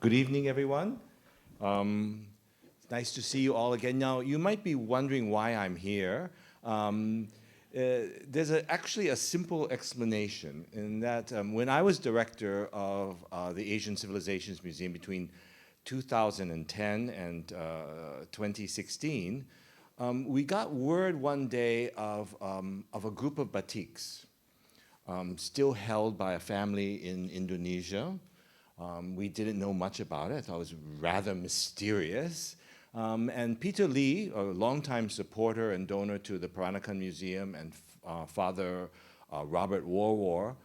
Good evening, everyone. It's nice to see you all again. Now, you might be wondering why I'm here. There's actually a simple explanation in that when I was director of the Asian Civilisations Museum between 2010 and 2016, we got word one day of a group of batiks still held by a family in Indonesia. We didn't know much about it. I thought it was rather mysterious. And Peter Lee, a longtime supporter and donor to the Peranakan Museum, and Father Robert Warwar,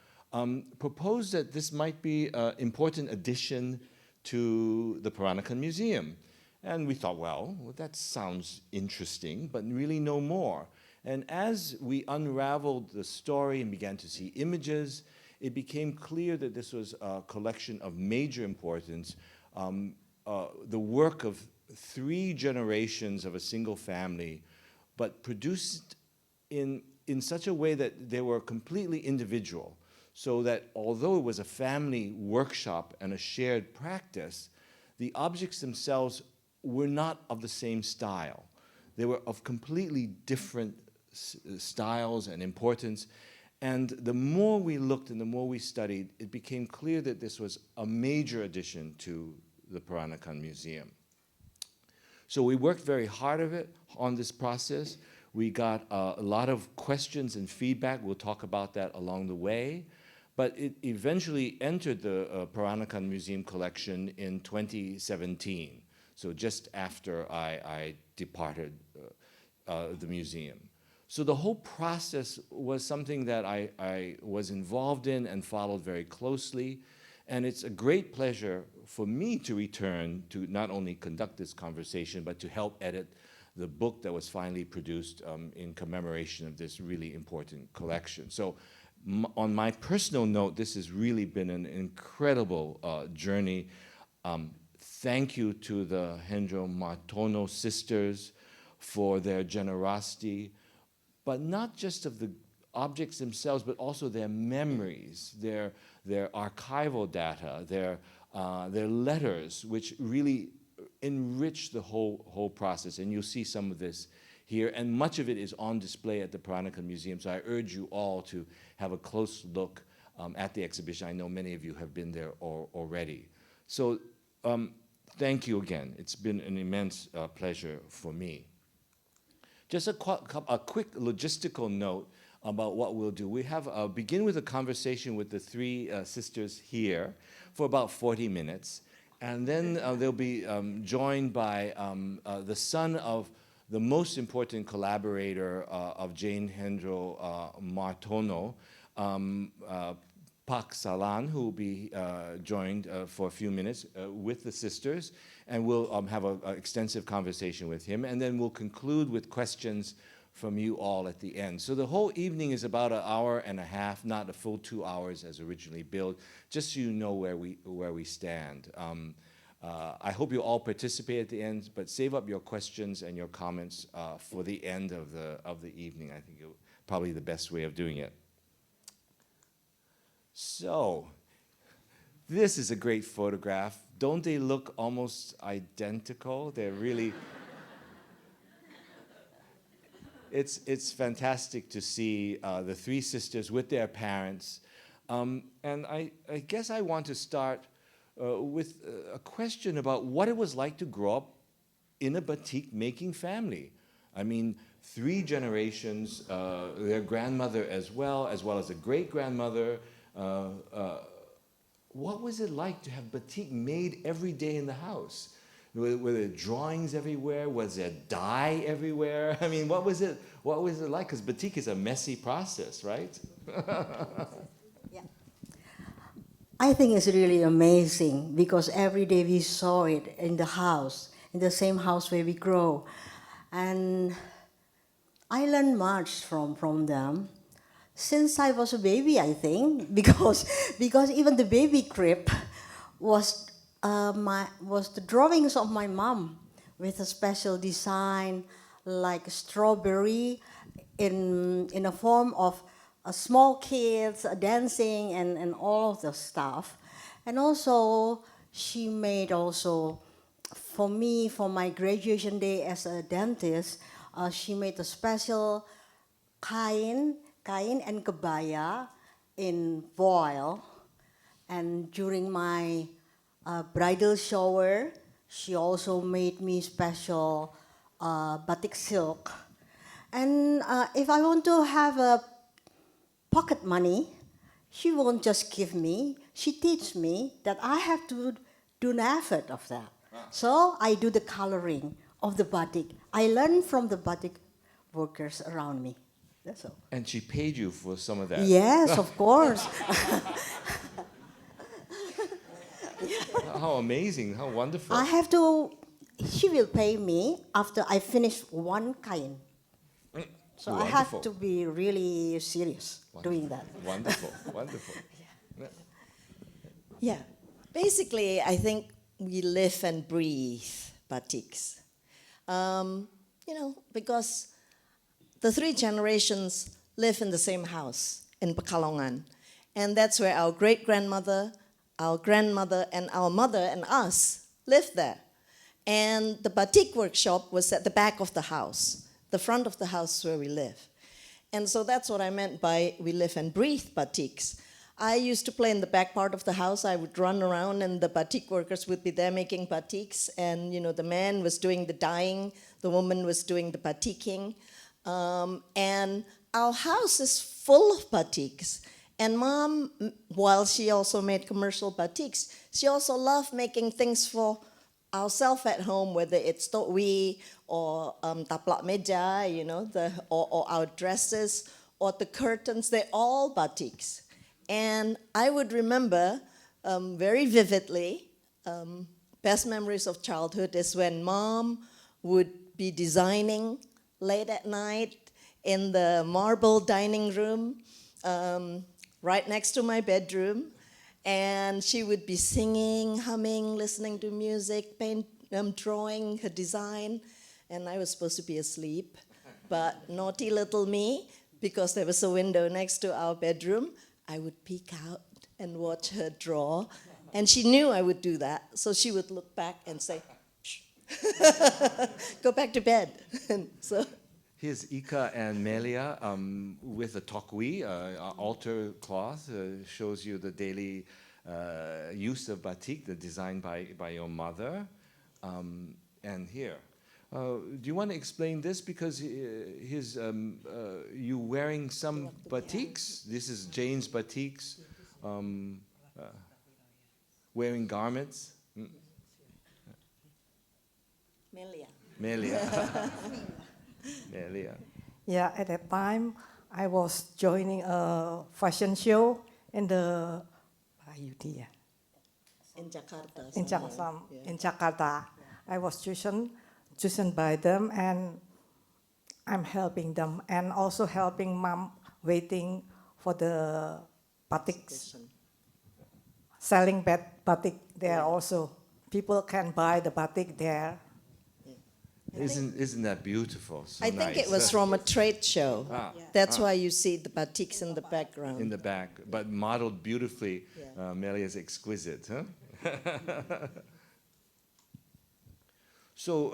proposed that this might be an important addition to the Peranakan Museum. And we thought, well, that sounds interesting, but really no more. And as we unraveled the story and began to see images, it became clear that this was a collection of major importance, the work of 3 generations of a single family, but produced in such a way that they were completely individual, so that although it was a family workshop and a shared practice, the objects themselves were not of the same style. They were of completely different styles and importance. And the more we looked and the more we studied, it became clear that this was a major addition to the Peranakan Museum. So we worked very hard on this process. We got a lot of questions and feedback. We'll talk about that along the way. But it eventually entered the Peranakan Museum collection in 2017, so just after I departed the museum. So the whole process was something that I was involved in and followed very closely. And it's a great pleasure for me to return to not only conduct this conversation, but to help edit the book that was finally produced in commemoration of this really important collection. So on my personal note, this has really been an incredible journey. Thank you to the Hendromartono sisters for their generosity, but not just of the objects themselves, but also their memories, their archival data, their letters, which really enrich the whole process. And you'll see some of this here, and much of it is on display at the Peranakan Museum. So I urge you all to have a close look at the exhibition. I know many of you have been there already. So thank you again. It's been an immense pleasure for me. Just a quick logistical note about what we'll do. We have begin with a conversation with the 3 sisters here for about 40 minutes. And then they'll be joined by the son of the most important collaborator of Jane Hendromartono, Sahlan, who will be joined for a few minutes with the sisters, and we'll have an extensive conversation with him, and then we'll conclude with questions from you all at the end. So the whole evening is about an hour and a half, not a full 2 hours as originally billed, just so you know where we stand. I hope you all participate at the end, but save up your questions and your comments for the end of the evening. I think it's probably the best way of doing it. So, this is a great photograph. Don't they look almost identical? They're really... It's fantastic to see the 3 sisters with their parents. And I guess I want to start with a question about what it was like to grow up in a batik-making family. I mean, 3 generations, their grandmother as well as a great-grandmother. What was it like to have batik made every day in the house? Were there drawings everywhere? Was there dye everywhere? I mean, what was it like? Because batik is a messy process, right? Yeah. I think it's really amazing because every day we saw it in the house, in the same house where we grow. And I learned much from them. Since I was a baby, I think, because even the baby crib was the drawings of my mom with a special design like a strawberry in a form of small kids dancing and all of the stuff. And also she made also, for me, for my graduation day as a dentist, she made a special kain and kebaya in voile. And during my bridal shower, she also made me special batik silk. And if I want to have a pocket money, she won't just give me, she teaches me that I have to do an effort of that. So I do the coloring of the batik. I learn from the batik workers around me. That's all. And she paid you for some of that. Yes, of course. How amazing, how wonderful. She will pay me after I finish one kain. So I have Wonderful. to be really serious doing that. Wonderful, wonderful. Yeah, basically, I think we live and breathe batiks. Because the three generations live in the same house in Pekalongan. And that's where our great-grandmother, our grandmother, and our mother and us lived there. And the batik workshop was at the back of the house, the front of the house where we live. And so that's what I meant by we live and breathe batiks. I used to play in the back part of the house. I would run around and the batik workers would be there making batiks. And, the man was doing the dyeing, the woman was doing the batiking. And our house is full of batiks. And Mom, while she also made commercial batiks, she also loved making things for ourselves at home, whether it's to'wi or taplak meja, or our dresses or the curtains. They're all batiks. And I would remember very vividly, best memories of childhood is when Mom would be designing late at night in the marble dining room right next to my bedroom. And she would be singing, humming, listening to music, drawing her design. And I was supposed to be asleep. But naughty little me, because there was a window next to our bedroom, I would peek out and watch her draw. And she knew I would do that. So she would look back and say, shh, go back to bed. And so Here's Ika and Melia with a tokwi, altar cloth, shows you the daily use of batik, the design by your mother. And here, do you want to explain this? Because here's you wearing some batiks. This is Jane's batiks, wearing garments. Melia. Melia. Melia. Yeah, at that time, I was joining a fashion show in the In Jakarta. in Jakarta. I was chosen by them, and I'm helping them, and also helping Mom waiting for the batiks, selling batik there also. People can buy the batik there. Isn't that beautiful? So I think nice. it was from a trade show. Yeah. That's why you see the batiks in the background. In the back, but modeled beautifully. Melia is exquisite, huh? So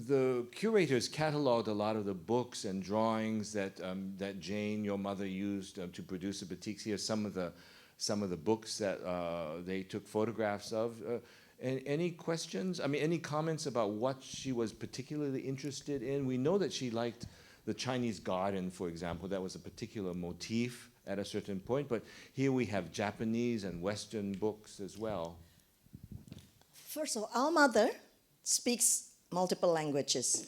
the curators cataloged a lot of the books and drawings that that Jane, your mother, used to produce the batiks. Here are some of the books that they took photographs of. Any questions? I mean, any comments about what she was particularly interested in? We know that she liked the Chinese garden, for example. That was a particular motif at a certain point. But here we have Japanese and Western books as well. First of all, our mother speaks multiple languages.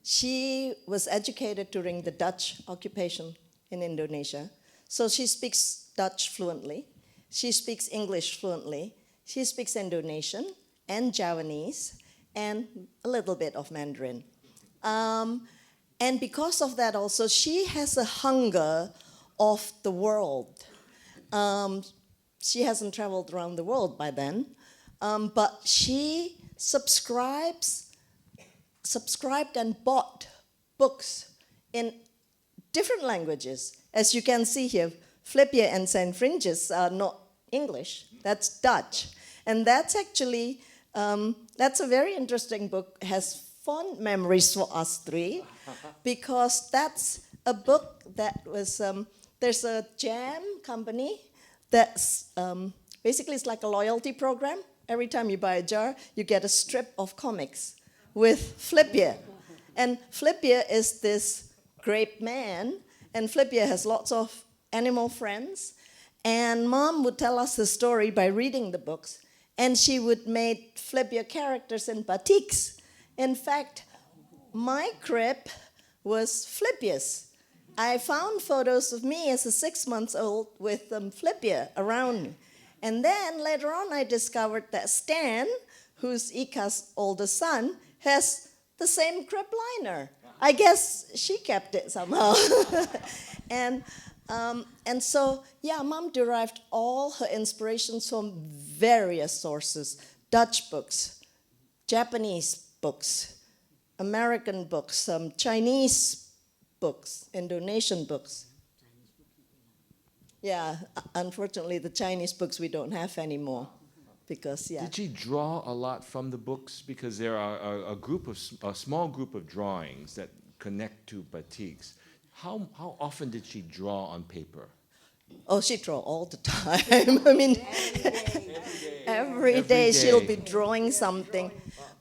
She was educated during the Dutch occupation in Indonesia. So she speaks Dutch fluently. She speaks English fluently. She speaks Indonesian and Javanese and a little bit of Mandarin. And because of that also, she has a hunger of the world. She hasn't traveled around the world by then, but she subscribed and bought books in different languages. As you can see here, Flipje and Saint Fringes are not English, that's Dutch. And that's actually, that's a very interesting book, has fond memories for us three, because that's a book that was, there's a jam company that's, basically it's like a loyalty program. Every time you buy a jar, you get a strip of comics with Flippier. And Flippier is this great man, and Flippier has lots of animal friends. And Mom would tell us the story by reading the books, and she would make Flippier characters in batiks. In fact, my crib was Flippier's. I found photos of me as a 6-month-old with Flippier around me. And then later on, I discovered that Stan, who's Ika's older son, has the same crib liner. I guess she kept it somehow. and so, yeah, Mom derived all her inspirations from various sources: Dutch books, Japanese books, American books, Chinese books, Indonesian books. Yeah, unfortunately, the Chinese books we don't have anymore, because yeah. Did she draw a lot from the books? Because there are a small group of drawings that connect to batiks. How often did she draw on paper? Oh, she draw all the time. I mean, every day she'll be drawing something.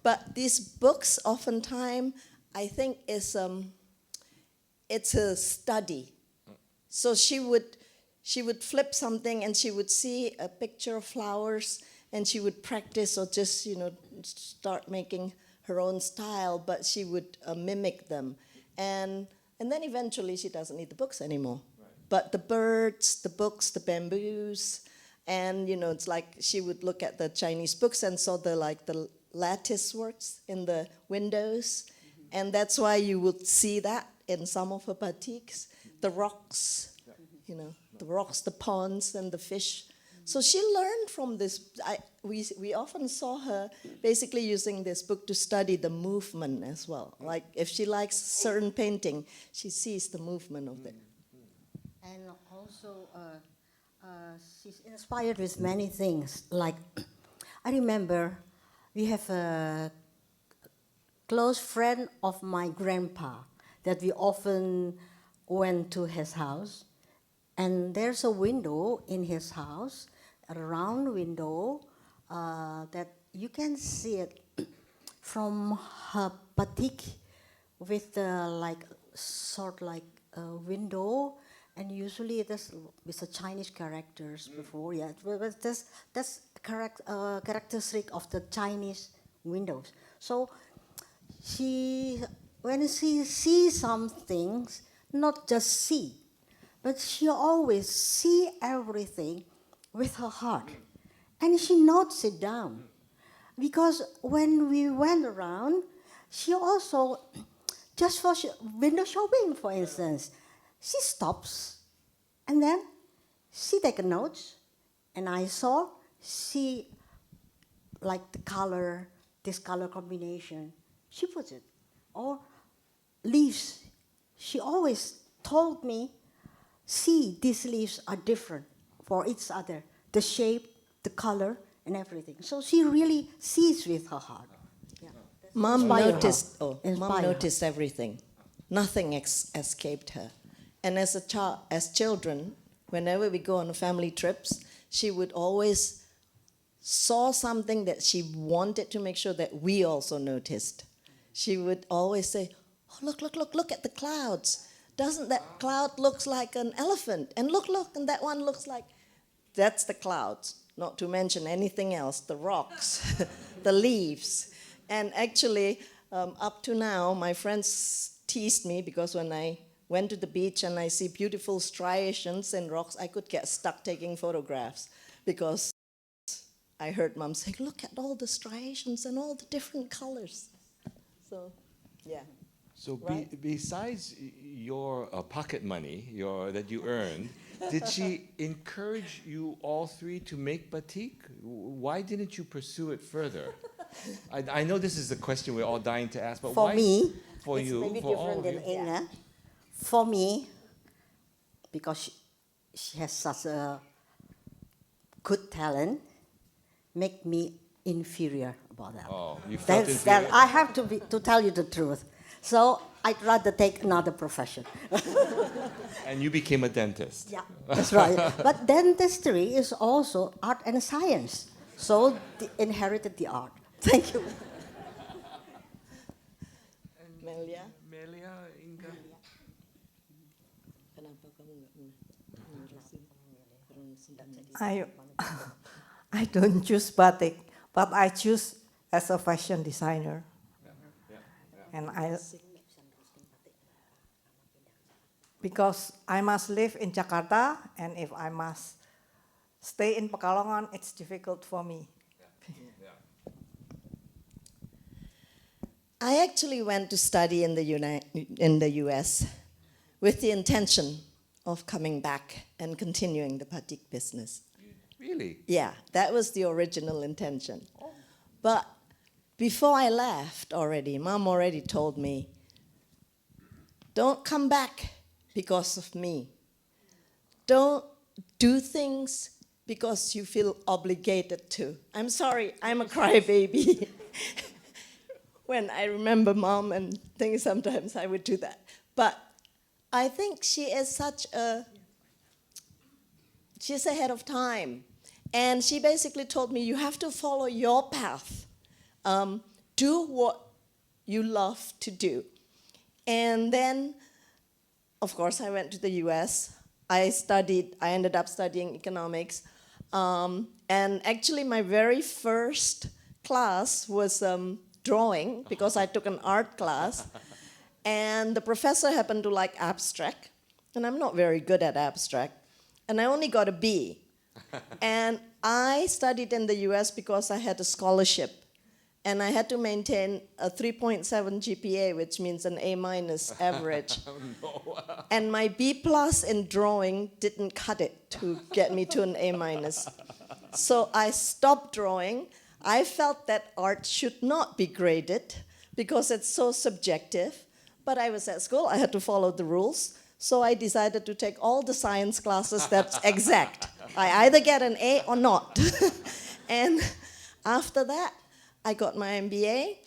But these books, oftentimes, I think it's a study. So she would flip something and she would see a picture of flowers and she would practice or just, start making her own style, but she would mimic them. And then eventually she doesn't need the books anymore. Right. But the birds, the books, the bamboos, and, it's like she would look at the Chinese books and saw the lattice works in the windows. Mm-hmm. And that's why you would see that in some of her batiks, the rocks, the rocks, the ponds, and the fish. So she learned from this. We often saw her basically using this book to study the movement as well. Like if she likes certain painting, she sees the movement of it. And also, she's inspired with many things. Like, I remember we have a close friend of my grandpa that we often went to his house. And there's a window in his house, a round window, that you can see it from her batik with window, and usually it is with the Chinese characters before. Yeah, but that's characteristic of the Chinese windows. So when she sees some things, not just see, but she always see everything with her heart. And she notes it down. Because when we went around, she also, just for window shopping, for instance, she stops and then she takes notes. And I saw she like the color, this color combination, she puts it. Or leaves. She always told me, see, these leaves are different for each other. The shape, the color, and everything. So she really sees with her heart. Yeah. Mom noticed Inspire her. everything. Nothing escaped her. And as children, whenever we go on family trips, she would always saw something that she wanted to make sure that we also noticed. She would always say, oh, look at the clouds. Doesn't that cloud looks like an elephant? And look, and that one looks like, that's the clouds, not to mention anything else, the rocks, the leaves. And actually, up to now, my friends teased me because when I went to the beach and I see beautiful striations in rocks, I could get stuck taking photographs because I heard Mom say, look at all the striations and all the different colors. So, yeah. So Right. besides your pocket money that you earned, did she encourage you all three to make batik? Why didn't you pursue it further? I know this is the question we're all dying to ask, but For why? me, For it's you, maybe for all different of than you. Inge. For me, because she has such a good talent, make me inferior about that. Oh, you felt That's that. inferior? I have to tell you the truth. So I'd rather take another profession. And you became a dentist. Yeah, that's right. But dentistry is also art and science. So inherited the art. Thank you. Melia, Melia, Inge? kenapa kamu nggak menerusin? I don't choose batik, but I choose as a fashion designer. And because I must live in Jakarta, and if I must stay in Pekalongan, it's difficult for me. I actually went to study in the US with the intention of coming back and continuing the batik business. Really? Yeah, that was the original intention. But before I left already, Mom already told me, don't come back because of me. Don't do things because you feel obligated to. I'm sorry, I'm a crybaby. When I remember Mom and things, sometimes I would do that. But I think she's ahead of time. And she basically told me, you have to follow your path. Do what you love to do. And then, of course, I went to the US. I ended up studying economics. And actually, my very first class was drawing, because I took an art class. And the professor happened to like abstract. And I'm not very good at abstract. And I only got a B. And I studied in the US because I had a scholarship. And I had to maintain a 3.7 GPA, which means an A- average. And my B+ in drawing didn't cut it to get me to an A-. So I stopped drawing. I felt that art should not be graded because it's so subjective. But I was at school, I had to follow the rules. So I decided to take all the science classes that's exact. I either get an A or not. And after that, I got my MBA,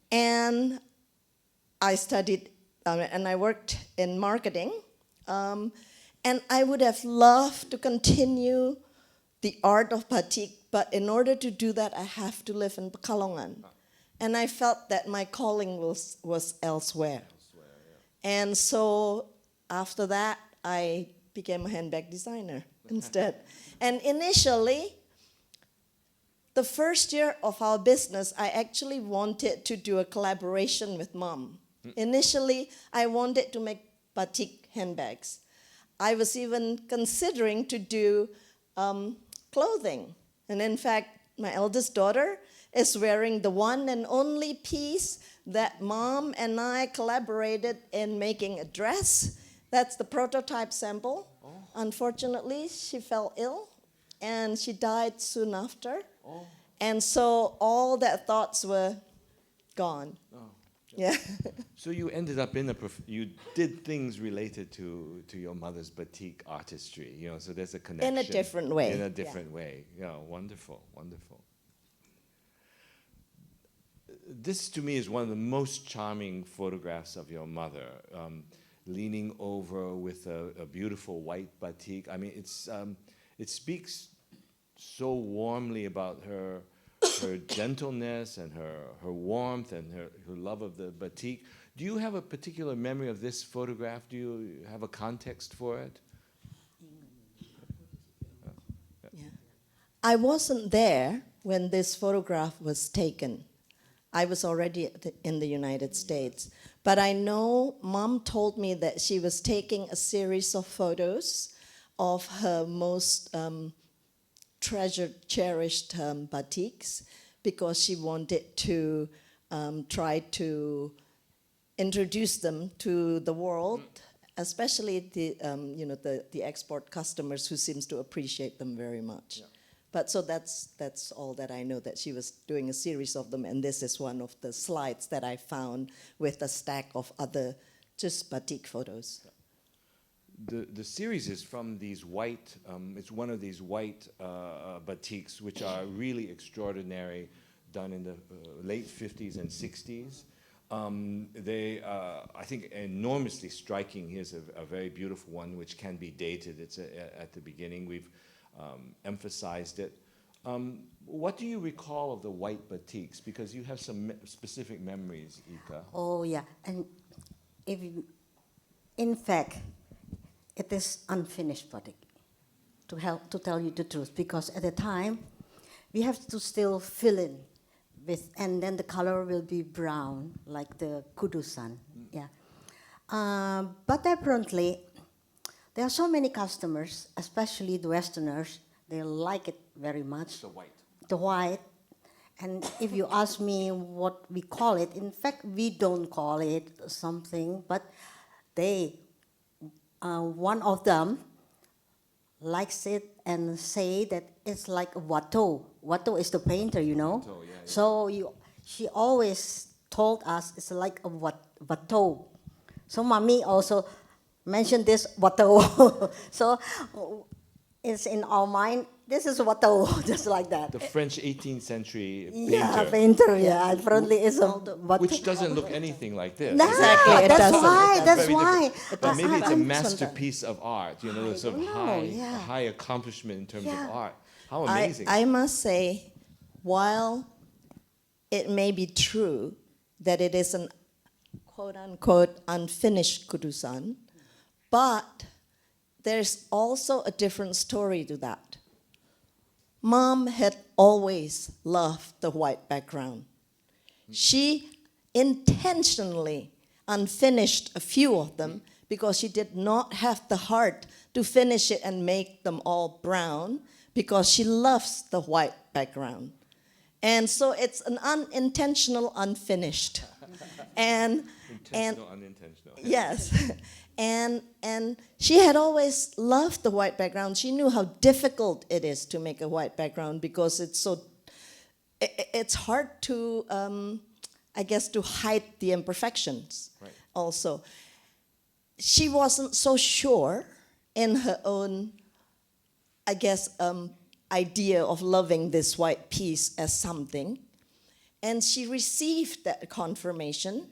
and I studied, and I worked in marketing. And I would have loved to continue the art of batik, but in order to do that, I have to live in Pekalongan. And I felt that my calling was elsewhere. And so after that, I became a handbag designer instead. And initially, the first year of our business, I actually wanted to do a collaboration with Mom. Initially, I wanted to make batik handbags. I was even considering to do clothing. And in fact, my eldest daughter is wearing the one and only piece that Mom and I collaborated in making a dress. That's the prototype sample. Oh. Unfortunately, she fell ill, and she died soon after. Oh. And so all that thoughts were gone. Oh. Yeah. So you ended up you did things related to your mother's batik artistry, so there's a connection. In a different way. In a different way. Yeah, wonderful, wonderful. This, to me, is one of the most charming photographs of your mother, leaning over with a beautiful white batik. I mean, it speaks so warmly about her gentleness and her warmth and her love of the batik. Do you have a particular memory of this photograph? Do you have a context for it? Yeah. I wasn't there when this photograph was taken. I was already in the United States. But I know Mom told me that she was taking a series of photos of her most treasured, cherished batiks, because she wanted to try to introduce them to the world, especially the export customers who seems to appreciate them very much. Yeah. But so that's all that I know, that she was doing a series of them, and this is one of the slides that I found with a stack of other just batik photos. the series is from these white, it's one of these white batiks, which are really extraordinary, done in the late 50s and 60s. They, I think, enormously striking. Here's a very beautiful one, which can be dated. It's at the beginning. We've emphasized it. What do you recall of the white batiks? Because you have some specific memories, Ika. Oh yeah, and if you, in fact, it is unfinished batik. To tell you the truth, because at the time, we have to still fill in with, and then the color will be brown like the kudusan. Yeah, but apparently, there are so many customers, especially the Westerners. They like it very much. The white. The white. And if you ask me what we call it, in fact, we don't call it something, but they, one of them likes it and say that it's like a Watteau. Watteau is the painter, you know? Watteau, yeah, yeah. So she always told us it's like a Watteau. So mommy also mentioned this Watteau. So it's in our mind, this is Watteau, just like that. The French 18th century painter. Yeah, painter, yeah. Apparently it's a Which doesn't look anything like this. No, Exactly, it that's doesn't. why, It's that's very why. different. But maybe it's a I'm- masterpiece of art, you know, sort of don't know, high, yeah. high accomplishment in terms Yeah. of art. How amazing. I must say, while it may be true that it is an quote-unquote unfinished kudusan, but there's also a different story to that. Mom had always loved the white background. She intentionally unfinished a few of them because she did not have the heart to finish it and make them all brown because she loves the white background. And so it's an unintentional unfinished. And Intentional, unintentional. yes. And she had always loved the white background. She knew how difficult it is to make a white background because it's hard to, I guess, to hide the imperfections. Right. Also, she wasn't so sure in her own, I guess, idea of loving this white piece as something. And she received that confirmation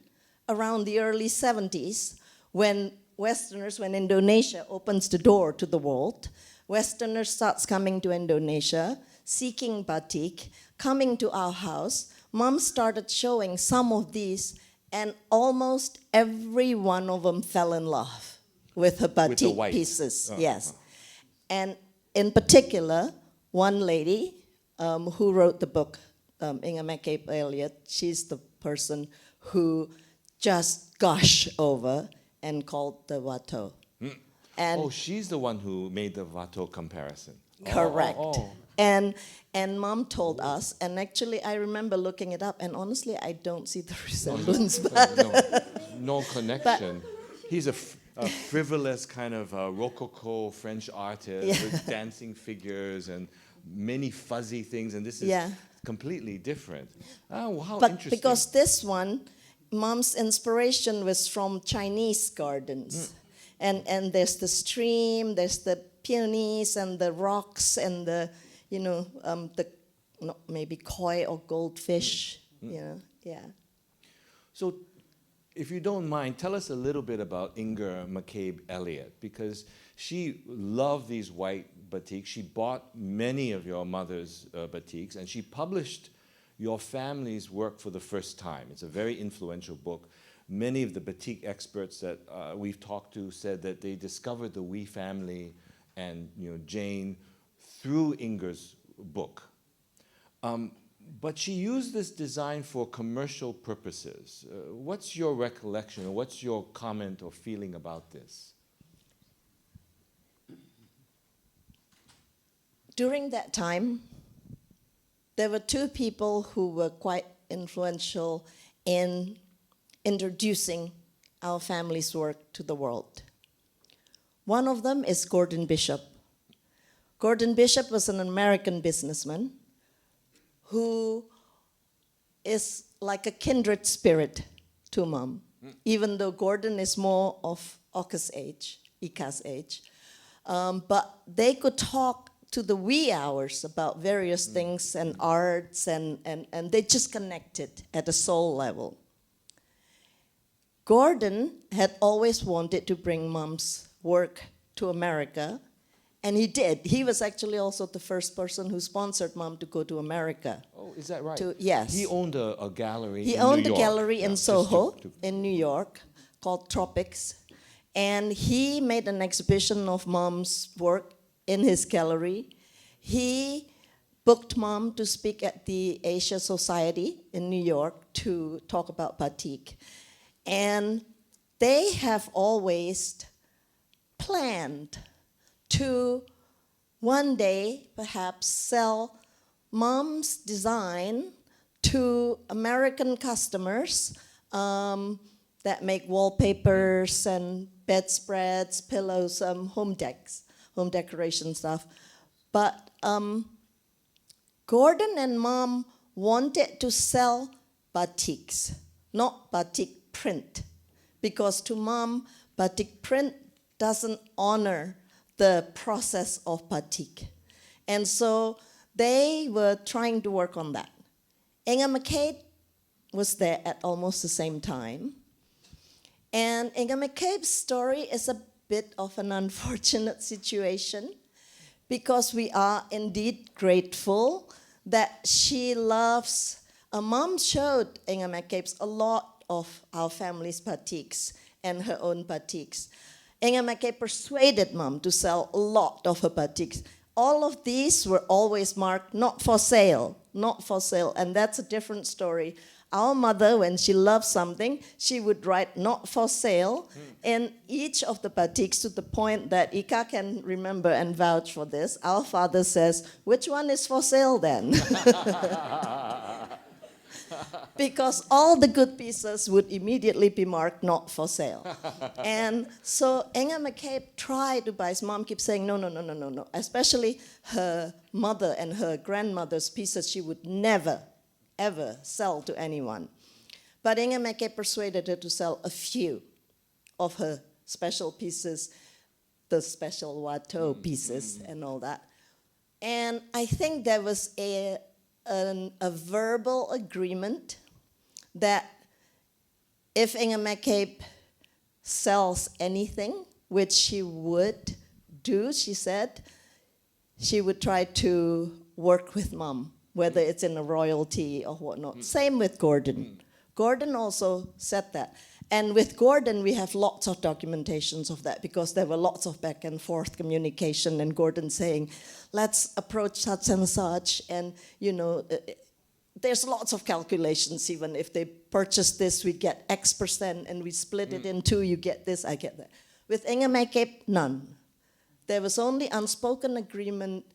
around the early 70s when Westerners, when Indonesia opens the door to the world, Westerners starts coming to Indonesia, seeking batik, coming to our house. Mom started showing some of these, and almost every one of them fell in love with her With the batik white. pieces. Yes. And in particular, one lady who wrote the book, Inge Elliott, she's the person who just gushed over and called the Watteau. And Oh, she's the one who made the Watteau comparison. correct. Oh. And Mom told us, and actually I remember looking it up, and honestly I don't see the resemblance. No connection. He's a frivolous kind of Rococo French artist Yeah. with dancing figures and many fuzzy things, and this is Yeah. completely different. Oh, how But interesting. because this one, Mom's inspiration was from Chinese gardens. And there's the stream, there's the peonies and the rocks and the, maybe koi or goldfish, yeah. So, if you don't mind, tell us a little bit about Inge McCabe Elliott, because she loved these white batiks. She bought many of your mother's batiks, and she published your family's work for the first time. It's a very influential book. Many of the batik experts that we've talked to said that they discovered the Wee family and Jane through Inge's book. But she used this design for commercial purposes. What's your recollection, or what's your comment or feeling about this? During that time, there were two people who were quite influential in introducing our family's work to the world. One of them is Gordon Bishop. Gordon Bishop was an American businessman who is like a kindred spirit to Mom. Even though Gordon is more of Oeij's age, Ika's age. But they could talk to the wee hours about various things and arts, and they just connected at a soul level. Gordon had always wanted to bring Mom's work to America, and he did. He was actually also the first person who sponsored Mom to go to America. Oh, is that right? Yes. He owned a gallery He in owned New a York. gallery Yeah, in just Soho, to- in New York, called Tropics. And he made an exhibition of Mom's work in his gallery. He booked Mom to speak at the Asia Society in New York to talk about batik. And they have always planned to one day perhaps sell Mom's design to American customers that make wallpapers and bedspreads, pillows, home decoration stuff. But Gordon and Mom wanted to sell batiks, not batik print, because to Mom, batik print doesn't honor the process of batik. And so they were trying to work on that. Inge McCabe was there at almost the same time. And Inge McCabe's story is a bit of an unfortunate situation, because we are indeed grateful that she loves. Mom showed Inge McCabe a lot of our family's batiks and her own batiks. Inge McCabe persuaded Mom to sell a lot of her batiks. All of these were always marked not for sale, not for sale, and that's a different story. Our mother, when she loved something, she would write not for sale in each of the batiks, to the point that Ika can remember and vouch for this. Our father says, which one is for sale then? Because all the good pieces would immediately be marked not for sale. And so Inge McCabe tried to buy. Mom keeps saying, no. Especially her mother and her grandmother's pieces, she would never, ever sell to anyone. But Inge McCabe persuaded her to sell a few of her special pieces, the special Watteau pieces and all that. And I think there was a verbal agreement that if Inge McCabe sells anything, which she would do, she said, she would try to work with Mom, whether it's in a royalty or whatnot. Same with Gordon. Gordon also said that. And with Gordon, we have lots of documentations of that, because there were lots of back and forth communication, and Gordon saying, let's approach such and such, and there's lots of calculations. Even if they purchase this, we get X%, and we split it in two, you get this, I get that. With Inge McCabe, none. There was only unspoken agreement,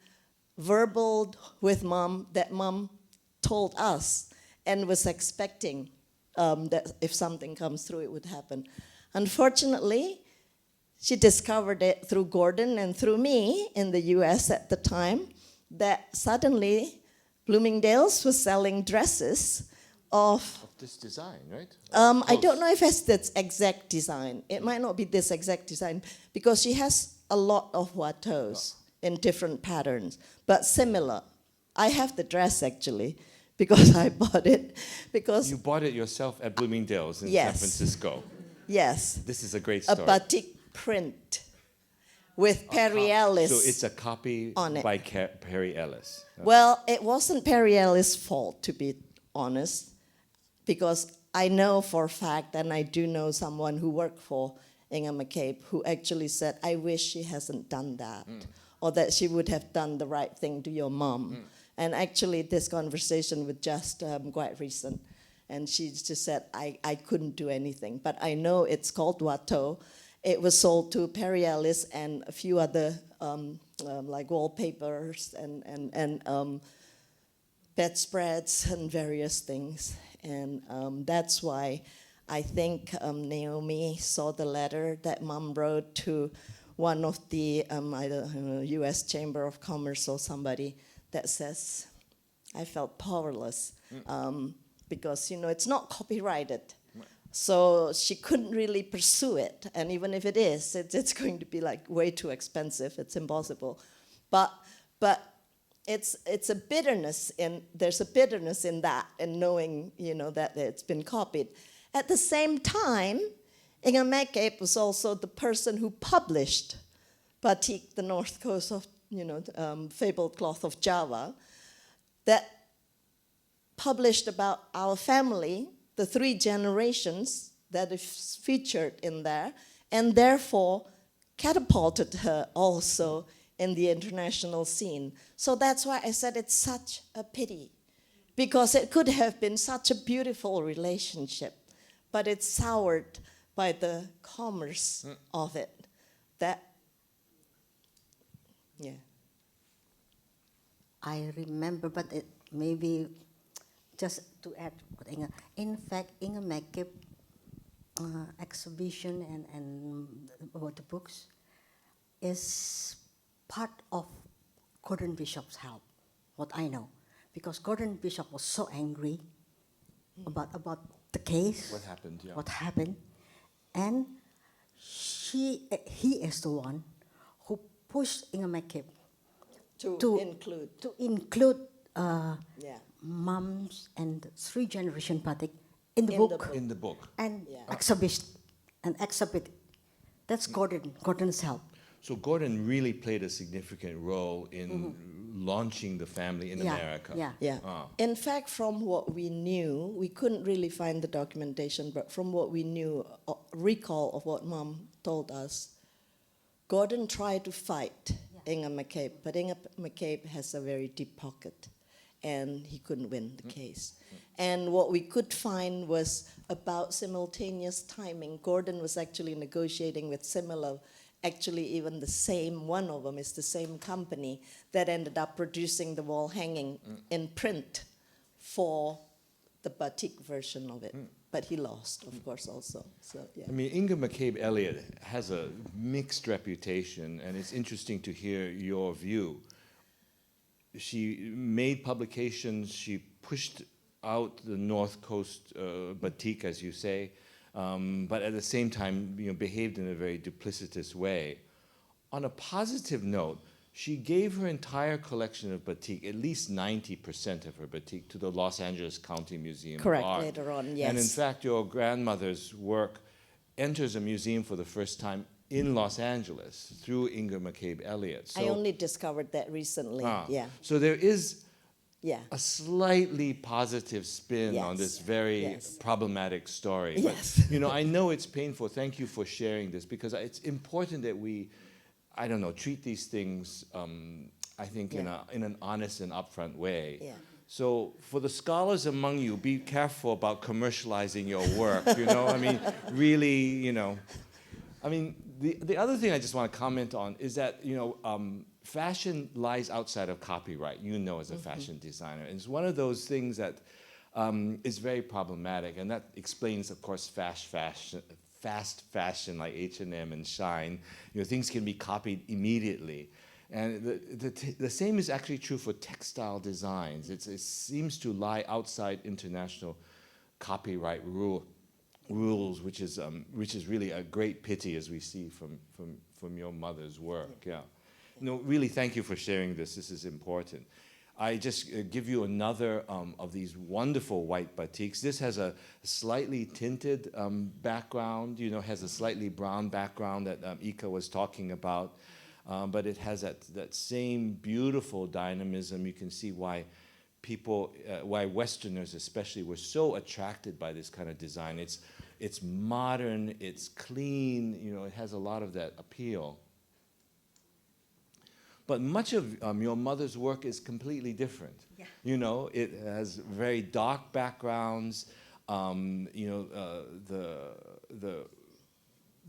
verbal with Mom, that Mom told us and was expecting that if something comes through, it would happen. Unfortunately, she discovered it through Gordon and through me in the US at the time, that suddenly Bloomingdale's was selling dresses of this design, right? I don't know if it's this exact design. It might not be this exact design, because she has a lot of Watteaus in different patterns, but similar. I have the dress, actually, because I bought it. Because You bought it yourself at Bloomingdale's in Yes. San Francisco. yes, This is a great a story. batik print with Perry Ellis. So it's a copy on it. by Perry Ellis. Well, it wasn't Perry Ellis' fault, to be honest, because I know for a fact, and I do know someone who worked for Inge McCabe, who actually said, I wish she hasn't done that, or that she would have done the right thing to your mom. And actually, this conversation was just quite recent, and she just said, I couldn't do anything, but I know it's called Watteau. It was sold to Perry Ellis and a few other like wallpapers and bedspreads and various things. And that's why I think Naomi saw the letter that Mom wrote to one of the either U.S. Chamber of Commerce or somebody that says, I felt powerless because, it's not copyrighted. So she couldn't really pursue it. And even if it is, it's going to be like way too expensive. It's impossible. But it's a bitterness there's a bitterness in that, and knowing, that it's been copied. At the same time, Inge Mekkep was also the person who published Batik, the North Coast of, fabled cloth of Java, that published about our family, the 3 generations that is featured in there, and therefore catapulted her also in the international scene. So that's why I said it's such a pity, because it could have been such a beautiful relationship, but it's soured by the commerce of it. Yeah. I remember, but it maybe just to add what Inge, in fact, Inge Mekkep exhibition and about the books is part of Gordon Bishop's help, what I know, because Gordon Bishop was so angry about the case. What happened? Yeah. What happened, and he is the one who pushed Inge Mekkep To include yeah. mums and 3 generation batik in the In book the book. In the book. and Yeah. exhibit. That's Gordon's help. So Gordon really played a significant role in launching the family in America. Yeah. Yeah. In fact, from what we knew, we couldn't really find the documentation, but from what we knew, recall of what Mom told us, Gordon tried to fight Inge Mekkep, but Inge Mekkep has a very deep pocket, and he couldn't win the case. And what we could find was about simultaneous timing. Gordon was actually negotiating with similar, actually even the same, one of them is the same company that ended up producing the wall hanging in print for the batik version of it. But he lost, of course, also. So, yeah. I mean, Inge McCabe Elliott has a mixed reputation, and it's interesting to hear your view. She made publications, she pushed out the North Coast batik, as you say, but at the same time, behaved in a very duplicitous way. On a positive note, she gave her entire collection of batik, at least 90% of her batik, to the Los Angeles County Museum Correct, of Art. later on, yes. And in fact, your grandmother's work enters a museum for the first time in Los Angeles through Inge McCabe Elliott. I only discovered that recently, yeah. So there is Yeah. a slightly positive spin on Yes. this very Yes. problematic story. Yes. But, I know it's painful. Thank you for sharing this, because it's important that we, treat these things, I think, Yeah. in an honest and upfront way. Yeah. So for the scholars among you, be careful about commercializing your work, really, the other thing I just want to comment on is that, fashion lies outside of copyright, as a fashion designer. And it's one of those things that is very problematic, and that explains, of course, fast fashion like H&M and Shine. Things can be copied immediately. And the same is actually true for textile designs. It seems to lie outside international copyright rules, which is really a great pity, as we see from your mother's work. Yeah. Really, thank you for sharing this. This is important. I just give you another of these wonderful white batiks. This has a slightly tinted background, has a slightly brown background that Ika was talking about. But it has that same beautiful dynamism. You can see why why Westerners especially were so attracted by this kind of design. It's modern, it's clean, it has a lot of that appeal. But much of your mother's work is completely different. Yeah. It has very dark backgrounds. The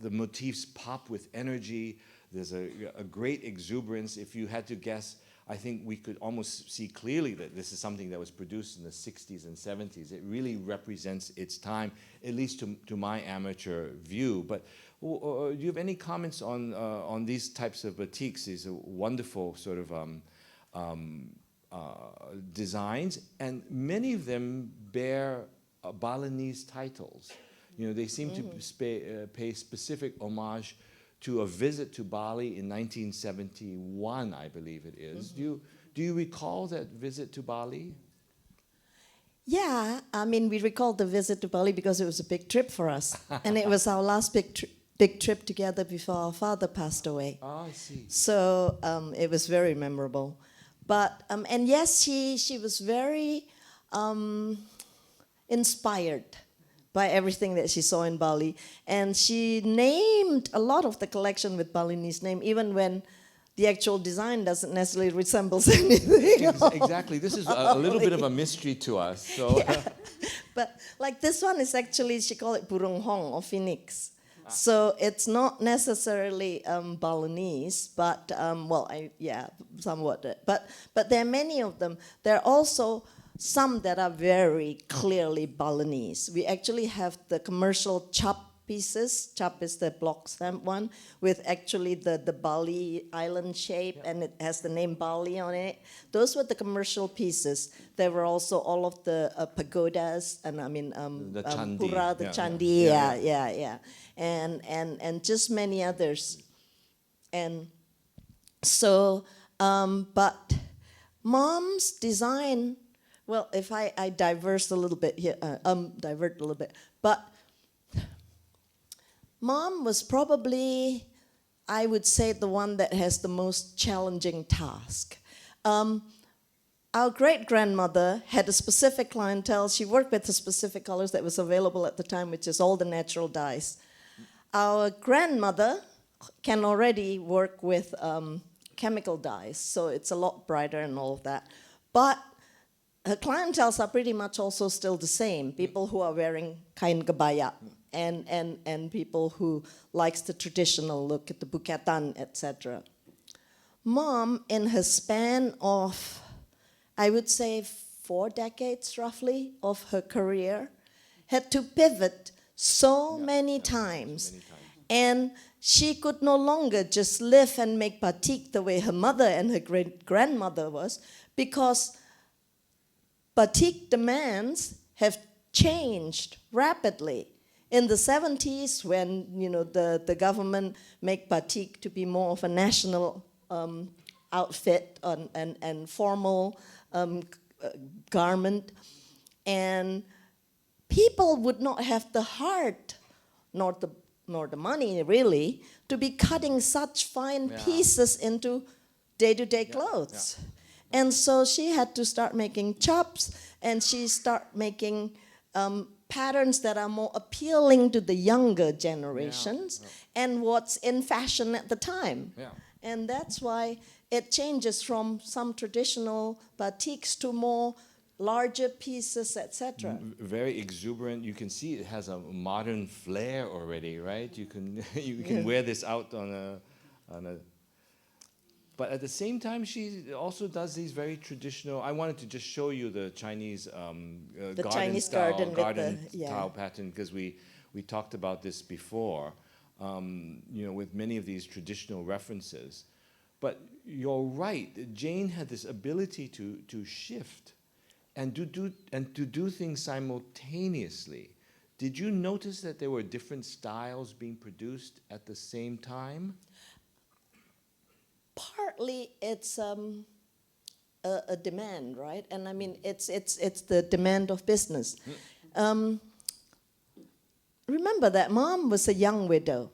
motifs pop with energy. There's a great exuberance. If you had to guess, I think we could almost see clearly that this is something that was produced in the 60s and 70s. It really represents its time, at least to my amateur view. But do you have any comments on these types of batiks, these wonderful sort of designs? And many of them bear Balinese titles. they seem to pay specific homage to a visit to Bali in 1971, I believe it is. Do you recall that visit to Bali? Yeah, I mean, we recall the visit to Bali because it was a big trip for us. And it was our last big trip together before our father passed away. Oh, I see. So it was very memorable. But, and yes, she was very inspired by everything that she saw in Bali. And she named a lot of the collection with Balinese name, even when the actual design doesn't necessarily resemble anything. Exactly. This is a little bit of a mystery to us. So. Yeah. But like this one is actually, she called it Burung Hong or Phoenix. So it's not necessarily Balinese, but somewhat. But there are many of them. There are also some that are very clearly Balinese. We actually have the commercial chop pieces. Chop is the block stamp one with actually the Bali island shape, and it has the name Bali on it. Those were the commercial pieces. There were also all of the pagodas, and I mean the chandi. Pura, the chandi, yeah. And just many others. And so, but Mom's design, well, if I divert a little bit here, but Mom was probably, I would say, the one that has the most challenging task. Our great-grandmother had a specific clientele. She worked with the specific colors that was available at the time, which is all the natural dyes. Our grandmother can already work with chemical dyes, so it's a lot brighter and all of that. But her clientels are pretty much also still the same, people who are wearing kain kebaya and people who likes the traditional look at the bukatan, etc. Mom, in her span of, I would say, 4 decades roughly of her career, had to pivot so many times. And she could no longer just live and make batik the way her mother and her great-grandmother was, because batik demands have changed rapidly. In the 70s, when the government made batik to be more of a national outfit and formal garment, and people would not have the heart nor the money really to be cutting such fine pieces into day-to-day clothes. And so she had to start making chops, and she started making patterns that are more appealing to the younger generations and what's in fashion at the time. And that's why it changes from some traditional batiks to more larger pieces, etc. Very exuberant. You can see it has a modern flair already, right? You can wear this out on a. But at the same time, she also does these very traditional. I wanted to just show you the Chinese garden tile pattern, because we talked about this before. With many of these traditional references. But you're right. Jane had this ability to shift and to do things simultaneously. Did you notice that there were different styles being produced at the same time? Partly it's a demand, right? And I mean, it's the demand of business. Remember that Mom was a young widow.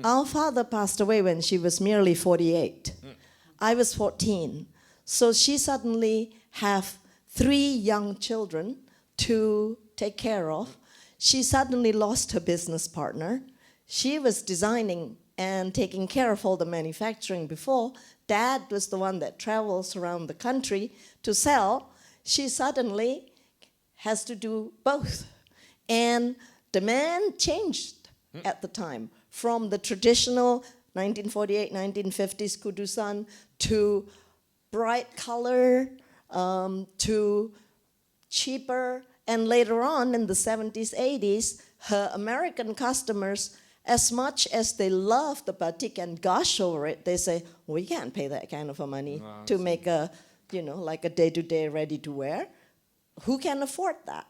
Our father passed away when she was merely 48. I was 14. So she suddenly have 3 young children to take care of. She suddenly lost her business partner. She was designing and taking care of all the manufacturing before. Dad was the one that travels around the country to sell. She suddenly has to do both. And demand changed at the time from the traditional 1948, 1950s kudusan to bright color, to cheaper, and later on in the 70s, 80s, her American customers, as much as they love the batik and gush over it, they say, we can't pay that kind of a money to make a, like a day-to-day ready-to-wear. Who can afford that?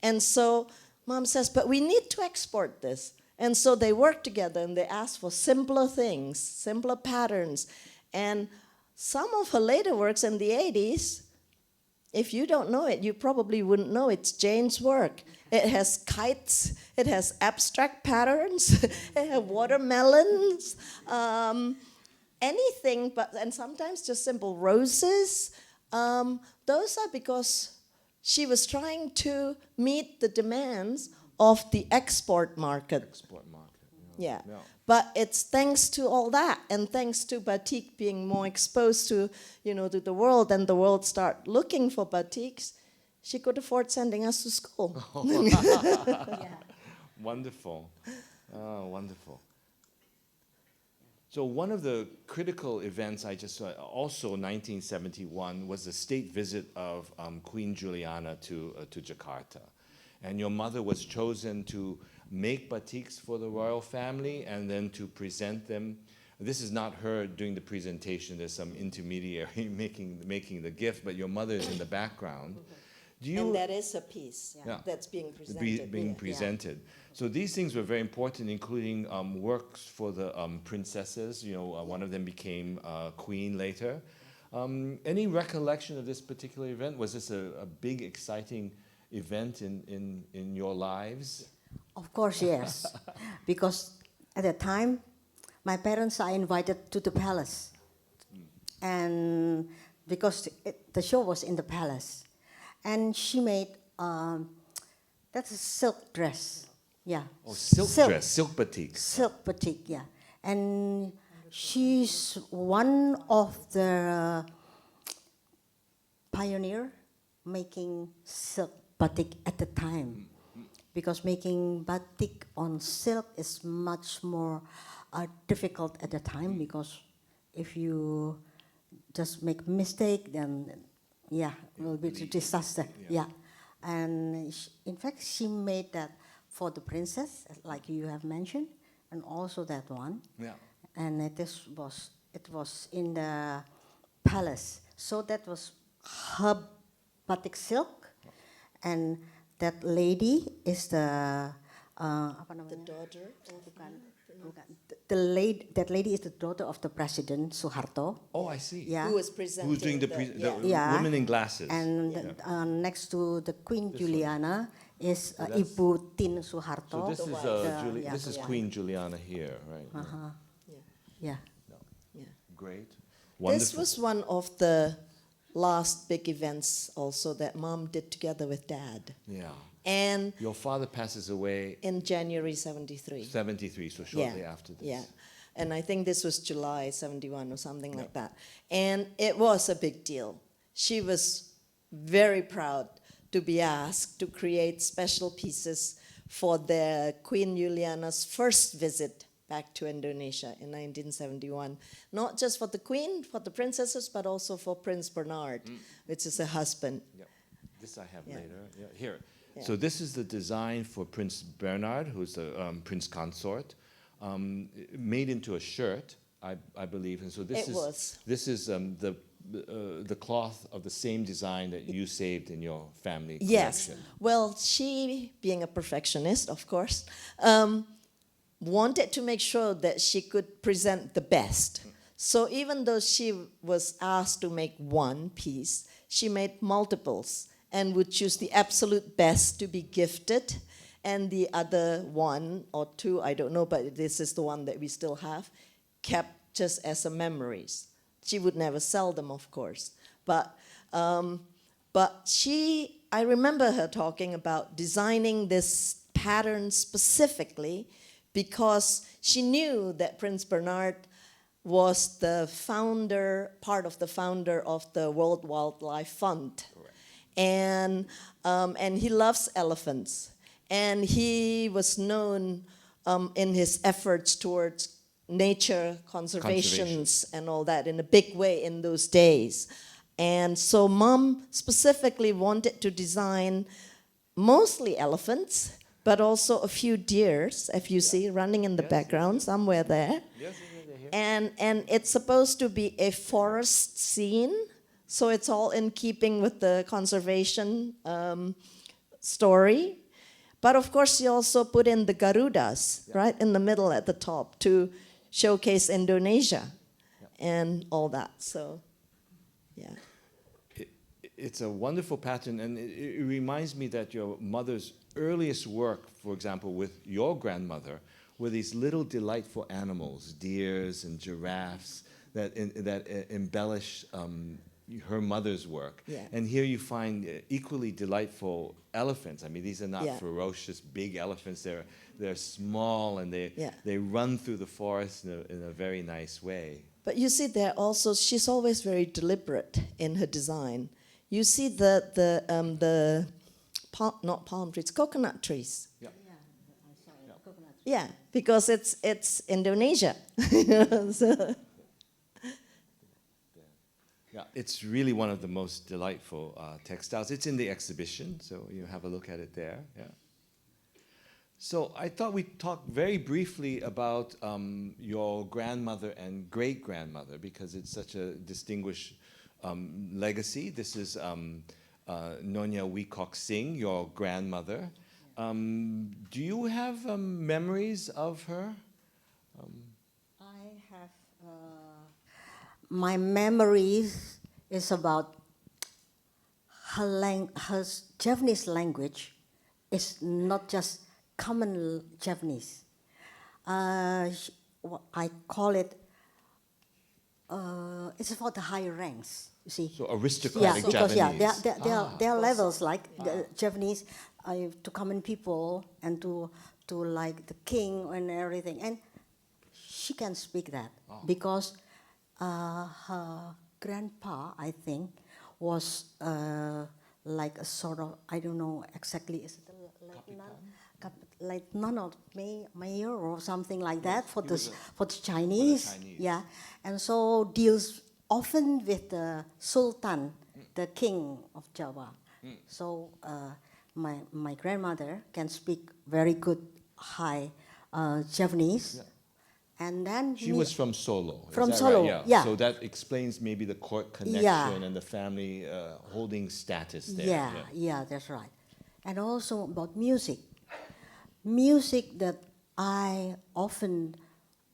And so Mom says, but we need to export this. And so they work together and they ask for simpler things, simpler patterns. And some of her later works in the 80s, if you don't know it, you probably wouldn't know it's Jane's work. It has kites, it has abstract patterns, it has watermelons, anything, and sometimes just simple roses. Those are because she was trying to meet the demands of the export market. Export market. Yeah. Yeah. But it's thanks to all that, and thanks to batik being more exposed to, to the world, and the world start looking for batiks, she could afford sending us to school. Wonderful. Oh, wonderful. So one of the critical events I just saw, also 1971, was the state visit of Queen Juliana to Jakarta. And your mother was chosen to make batiks for the royal family and then to present them. This is not her doing the presentation. There's some intermediary making the gift, but your mother is in the background. Do you, And that is a piece that's being presented. being presented. So these things were very important, including works for the princesses. One of them became queen later. Any recollection of this particular event? Was this a big, exciting event in your lives? Of course, yes. Because at the time, my parents are invited to the palace. And because the show was in the palace. And she made, that's a silk dress. Yeah. Oh, silk dress, silk batik. Silk batik, yeah. And she's one of the pioneer making silk batik at the time. Because making batik on silk is much more difficult at the time, because if you just make mistake, then it will be a disaster. Yeah. And in fact, she made that for the princess, like you have mentioned, and also that one. Yeah. And it was in the palace. So that was her batik silk, and that lady is the daughter? That lady is the daughter of the President Suharto. Oh, I see. Yeah. Who was presenting Who's doing the woman in glasses? And next to the Queen Juliana is Ibu Tin Suharto. So this is Queen Juliana here, right? Yeah. Great. This was one of the last big events also that Mom did together with Dad. Yeah. And Your father passes away in January 73. 73, so shortly after this. Yeah. And I think this was July 71 or something like that. And it was a big deal. She was very proud to be asked to create special pieces for the Queen Juliana's first visit back to Indonesia in 1971. Not just for the Queen, for the princesses, but also for Prince Bernard, which is her husband. Yep. This I have later. Yeah. Here. Yeah. So this is the design for Prince Bernard, who's the prince consort, made into a shirt, I believe. And so this is the cloth of the same design that you saved in your family collection. Yes. Well, she, being a perfectionist, of course, wanted to make sure that she could present the best. So even though she was asked to make one piece, she made multiples and would choose the absolute best to be gifted, and the other one or two, I don't know, but this is the one that we still have, kept just as a memories. She would never sell them, of course. But I remember her talking about designing this pattern specifically because she knew that Prince Bernard was the founder, part of the founder of the World Wildlife Fund. And he loves elephants. And he was known in his efforts towards nature conservations and all that in a big way in those days. And so Mom specifically wanted to design mostly elephants, but also a few deers, if you see, running in the background somewhere there. Yes, And it's supposed to be a forest scene, so it's all in keeping with the conservation story. But of course, she also put in the Garudas, right, in the middle at the top to showcase Indonesia and all that. So, yeah. It's a wonderful pattern, and it reminds me that your mother's earliest work, for example, with your grandmother, were these little delightful animals, deers and giraffes, that embellish her mother's work. Yeah. And here you find equally delightful elephants. I mean, these are not Yeah. ferocious big elephants. They're small, and they run through the forest in a very nice way. But you see, she's always very deliberate in her design. You see not palm trees, coconut trees. Yeah. Yeah, because it's Indonesia. So, yeah, it's really one of the most delightful textiles. It's in the exhibition, so you have a look at it there. Yeah. So I thought we'd talk very briefly about your grandmother and great-grandmother, because it's such a distinguished legacy. This is Nyonya Oeij Kok Sing, your grandmother. Do you have memories of her? I have my memories is about her Japanese language is not just common Japanese. I call it. It's for the higher ranks. You see. So aristocratic because Japanese. there are levels like the Japanese to common people and to like the king and everything, and she can speak that because her grandpa, I think, was like a sort of, I don't know exactly, is it a lieutenant or mayor or something like that for the Chinese. Yeah, and so deals often with the Sultan, the king of Java. So my grandmother can speak very good high Japanese. Yeah. And then She was from Solo. From is that Solo, right? yeah. So that explains maybe the court connection Yeah. and the family holding status there. Yeah, that's right. And also about music. Music that I often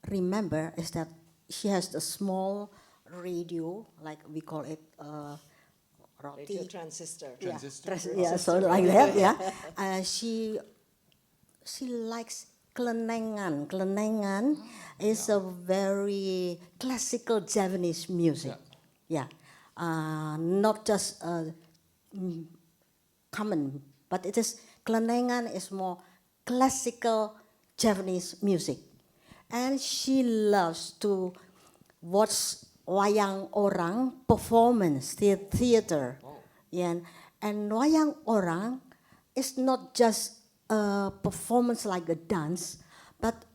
remember is that she has a small radio, like we call it radio transistor. Yeah, so like that. Yeah, she likes kelenengan. Kelenengan is a very classical Japanese music. Yeah, not just common, but it is kelenengan is more classical Japanese music, and she loves to watch wayang orang performance theater. Yeah, and wayang orang is not just a performance like a dance, but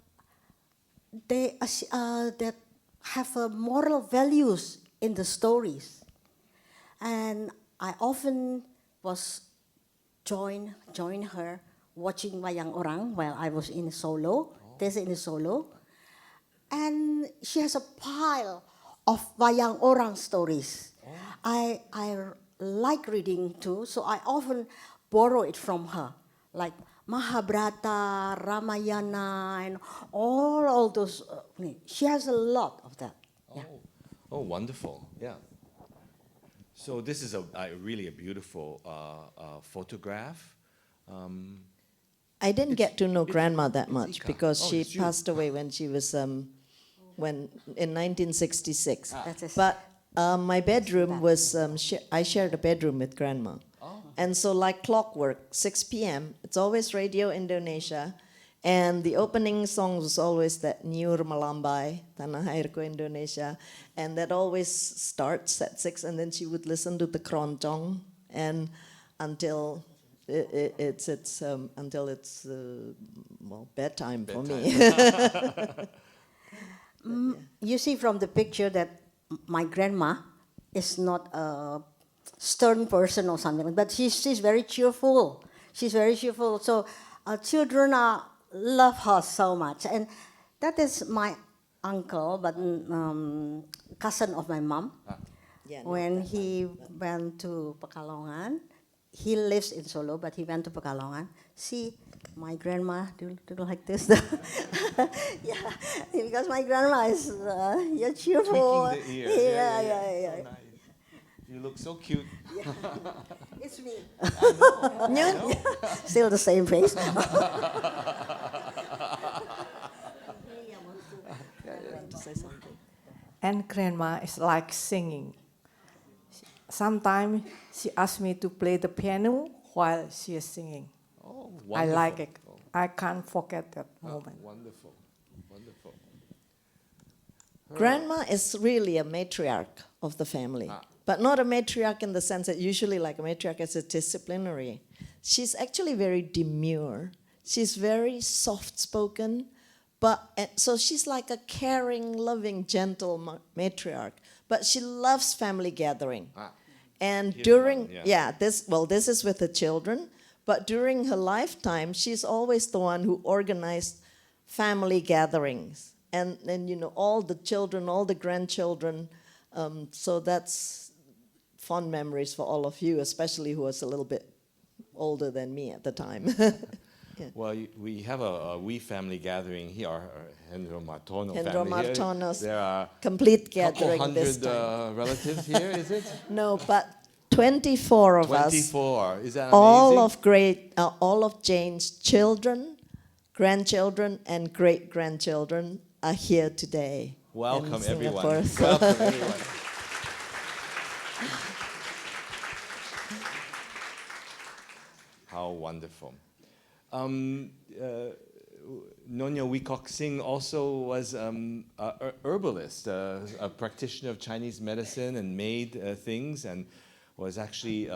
they that have moral values in the stories. And I often was join her watching wayang orang while I was in Solo. There's in Solo, and she has a pile of wayang orang stories. I like reading too, so I often borrow it from her, like Mahabharata, Ramayana, and all those. She has a lot of that. Oh, wonderful! Yeah. So this is really a beautiful photograph. I didn't get to know Grandma that much Ika. because Oh, she it's you. passed away when she was in 1966. That is- But my bedroom was I shared a bedroom with Grandma, and so like clockwork, 6 p.m. It's always Radio Indonesia, and the opening song was always that Nyur Melambai, Tanah Airku Indonesia, and that always starts at 6, and then she would listen to the keroncong and until it's bedtime for me. You see from the picture that my grandma is not a stern person or something, but she's very cheerful. She's very cheerful. So children love her so much, and that is my uncle, but cousin of my mom. Yeah, When he went to Pekalongan, he lives in Solo, but he went to Pekalongan. She my grandma do like this. Yeah, because my grandma is yeah, cheerful. Tweaking the ear. Yeah. So nice. You look so cute. It's me. Nyo- Still the same face. to say something. And grandma is like singing. Sometimes she asks me to play the piano while she is singing. Oh, I like wonderful. it. I can't forget that Oh, moment. wonderful, wonderful. Grandma is really a matriarch of the family, but not a matriarch in the sense that usually like a matriarch is a disciplinary. She's actually very demure. She's very soft-spoken, so she's like a caring, loving, gentle matriarch. But she loves family gathering. And Here's during, one, yeah. this is with the children, but during her lifetime, she's always the one who organized family gatherings. And you know, all the children, all the grandchildren, so that's fond memories for all of you, especially who was a little bit older than me at the time. Well, we have a wee family gathering here, our Hendromartono family here. Hendromartono's There are complete a couple gathering this hundred time. relatives here, is it? No, but 24 of us. 24. Is that amazing? All of Jane's children, grandchildren, and great-grandchildren are here today. Welcome, in everyone. Singapore. So- Welcome, everyone. How wonderful. Nyonya Oeij Kok Sing also was a herbalist, a practitioner of Chinese medicine and made things, and was actually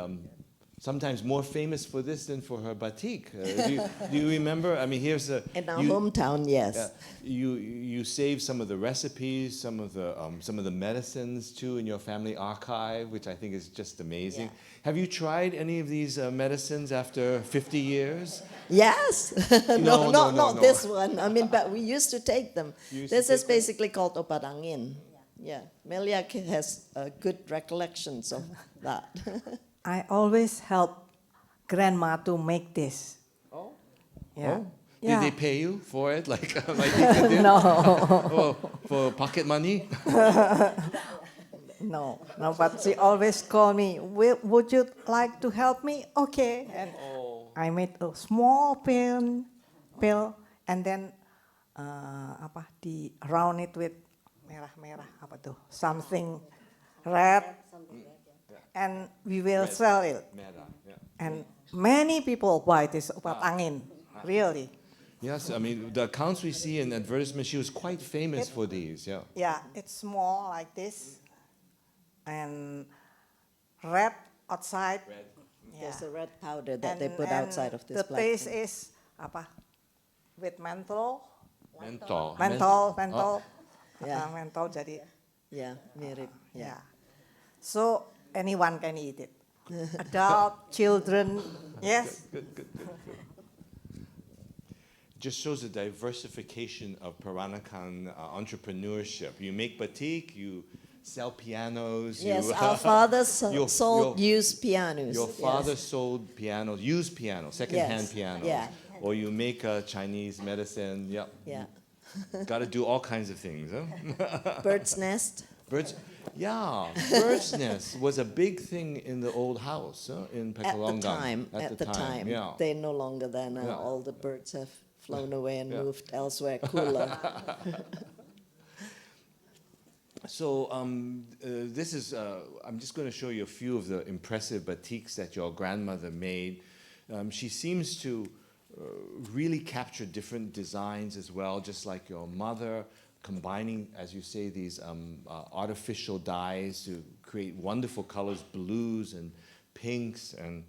sometimes more famous for this than for her batik. Do you remember? I mean, here's a... In our hometown, yes. You save some of the recipes, some of the medicines too in your family archive, which I think is just amazing. Yeah. Have you tried any of these medicines after 50 years? Yes. No, not this one. I mean, but we used to take them. You used to This is take them? basically called obat angin. Yeah. Melia has good recollections of that. I always help grandma to make this. Oh. Yeah. Oh. Yeah. Did they pay you for it, like Inge did? No, Oh, for pocket money? no, but she always call me, would you like to help me? Okay. And I made a small pill, and then round it with merah, something red, and we will sell it. Mera, yeah. And many people buy this obat angin, really. Yes, I mean, the accounts we see in advertisements, she was quite famous for these, yeah. Yeah, it's small like this, and red outside. Red. Yeah. There's a red powder that they put outside of this the black taste thing. is with menthol. Menthol. Menthol. Yeah. Menthol jadi. Yeah, mirip. Yeah. So anyone can eat it. Adult, children, yes. Good. Just shows the diversification of Peranakan entrepreneurship. You make batik, you sell pianos. Yes, you, our father your- sold used pianos. Your yes. father sold pianos, used pianos, second-hand Yes, pianos. yeah. Or you make Chinese medicine. Yep. Yeah. Got to do all kinds of things. Huh? Bird's nest. Bird's nest was a big thing in the old house in Pekalongan. At the time. Yeah. They're no longer there now. Yeah. All the birds have flown away and Yeah. moved elsewhere, cooler. So this is, I'm just going to show you a few of the impressive batiks that your grandmother made. She seems to really capture different designs as well, just like your mother, combining, as you say, these artificial dyes to create wonderful colors, blues and pinks and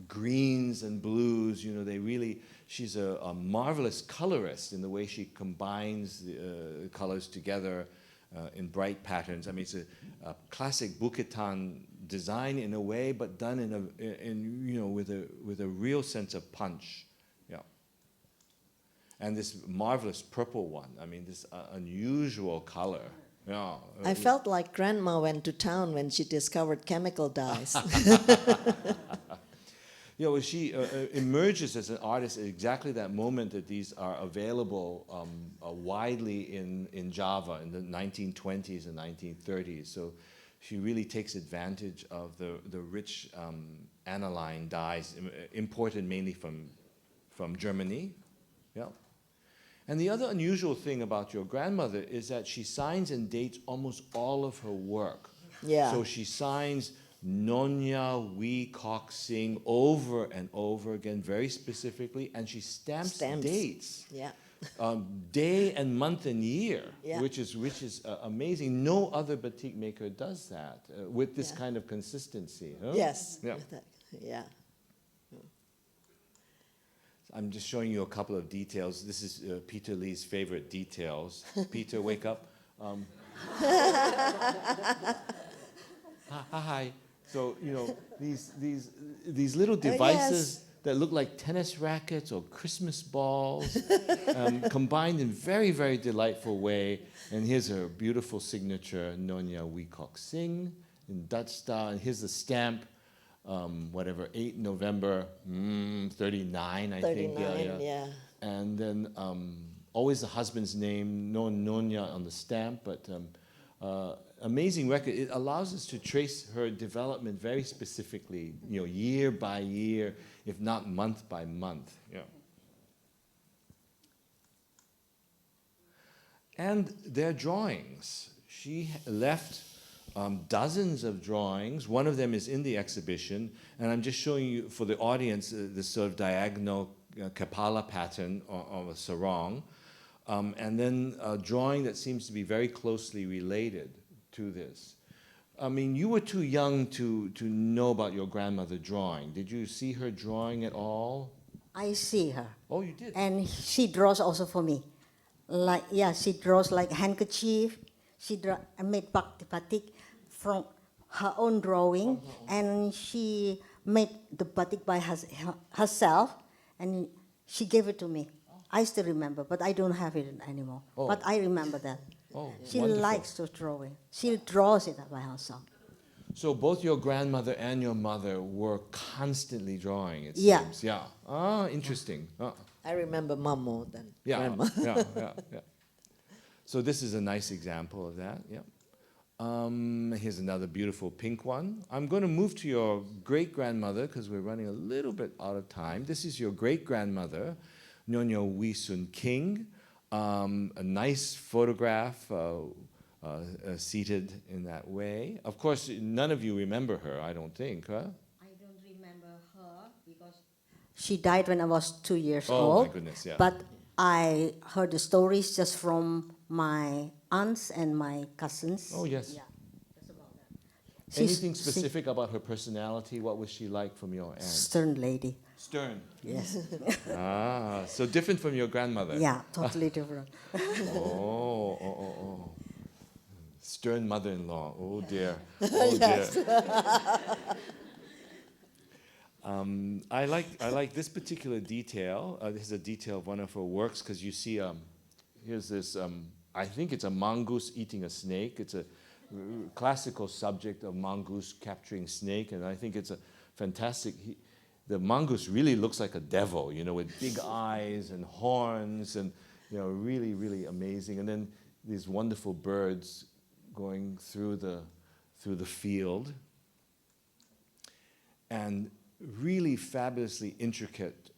greens and blues. You know, they really, she's a marvelous colorist in the way she combines the colors together in bright patterns. I mean, it's a classic Bukitan design in a way, but done in you know, with a real sense of punch. Yeah. And this marvelous purple one. I mean, this unusual color. Yeah. I felt like grandma went to town when she discovered chemical dyes. Yeah, well, she emerges as an artist at exactly that moment that these are available widely in Java in the 1920s and 1930s. So she really takes advantage of the rich aniline dyes imported mainly from Germany. Yeah. And the other unusual thing about your grandmother is that she signs and dates almost all of her work. Yeah. So she signs Nyonya Oeij Kok Sing over and over again, very specifically, and she stamps. Dates, Yeah. day and month and year, Yeah. which is amazing. No other batik maker does that with this kind of consistency. Huh? Yes. Yeah. With that. Yeah. I'm just showing you a couple of details. This is Peter Lee's favorite details. Peter, wake up. Hi. So, you know, these little devices that look like tennis rackets or Christmas balls, combined in very, very delightful way. And here's her beautiful signature, Nyonya Oeij Kok Sing, in Dutch style. And here's the stamp, 8 November, 39, I think. 39, yeah. And then always the husband's name, no Nyonya on the stamp, but amazing record. It allows us to trace her development very specifically, you know, year by year, if not month by month. Yeah. And their drawings. She left dozens of drawings. One of them is in the exhibition, and I'm just showing you for the audience this sort of diagonal kapala pattern of a sarong, and then a drawing that seems to be very closely related to this. I mean, you were too young to know about your grandmother drawing. Did you see her drawing at all? I see her. Oh, you did? And she draws also for me. Like, yeah, she draws like handkerchief. She made batik from her own drawing, and she made the batik by herself, and she gave it to me. I still remember, but I don't have it anymore. Oh. But I remember that. Oh, She wonderful. likes to draw it. She draws it by herself. So both your grandmother and your mother were constantly drawing, it Yeah. seems. Yeah. Ah, interesting. I remember Mom more than Yeah, Grandma. yeah. So this is a nice example of that, yeah. Here's another beautiful pink one. I'm going to move to your great-grandmother because we're running a little bit out of time. This is your great-grandmother, Nyonya Oeij Soen King. A nice photograph seated in that way. Of course, none of you remember her, I don't think, huh? I don't remember her because she died when I was 2 years Oh, old. my goodness, yeah. But I heard the stories just from my aunts and my cousins. Oh, yes. Yeah, that's about that. She's Anything specific about her personality? What was she like from your aunt? stern lady. Stern. Yes. Ah, so different from your grandmother. Yeah, totally different. Oh. Stern mother-in-law. Oh dear. Oh dear. I like this particular detail. This is a detail of one of her works because you see, here's this. I think it's a mongoose eating a snake. It's a classical subject of mongoose capturing snake, and I think it's a fantastic. The mongoose really looks like a devil, you know, with big eyes and horns, and you know, really, really amazing. And then these wonderful birds going through the field, and really fabulously intricate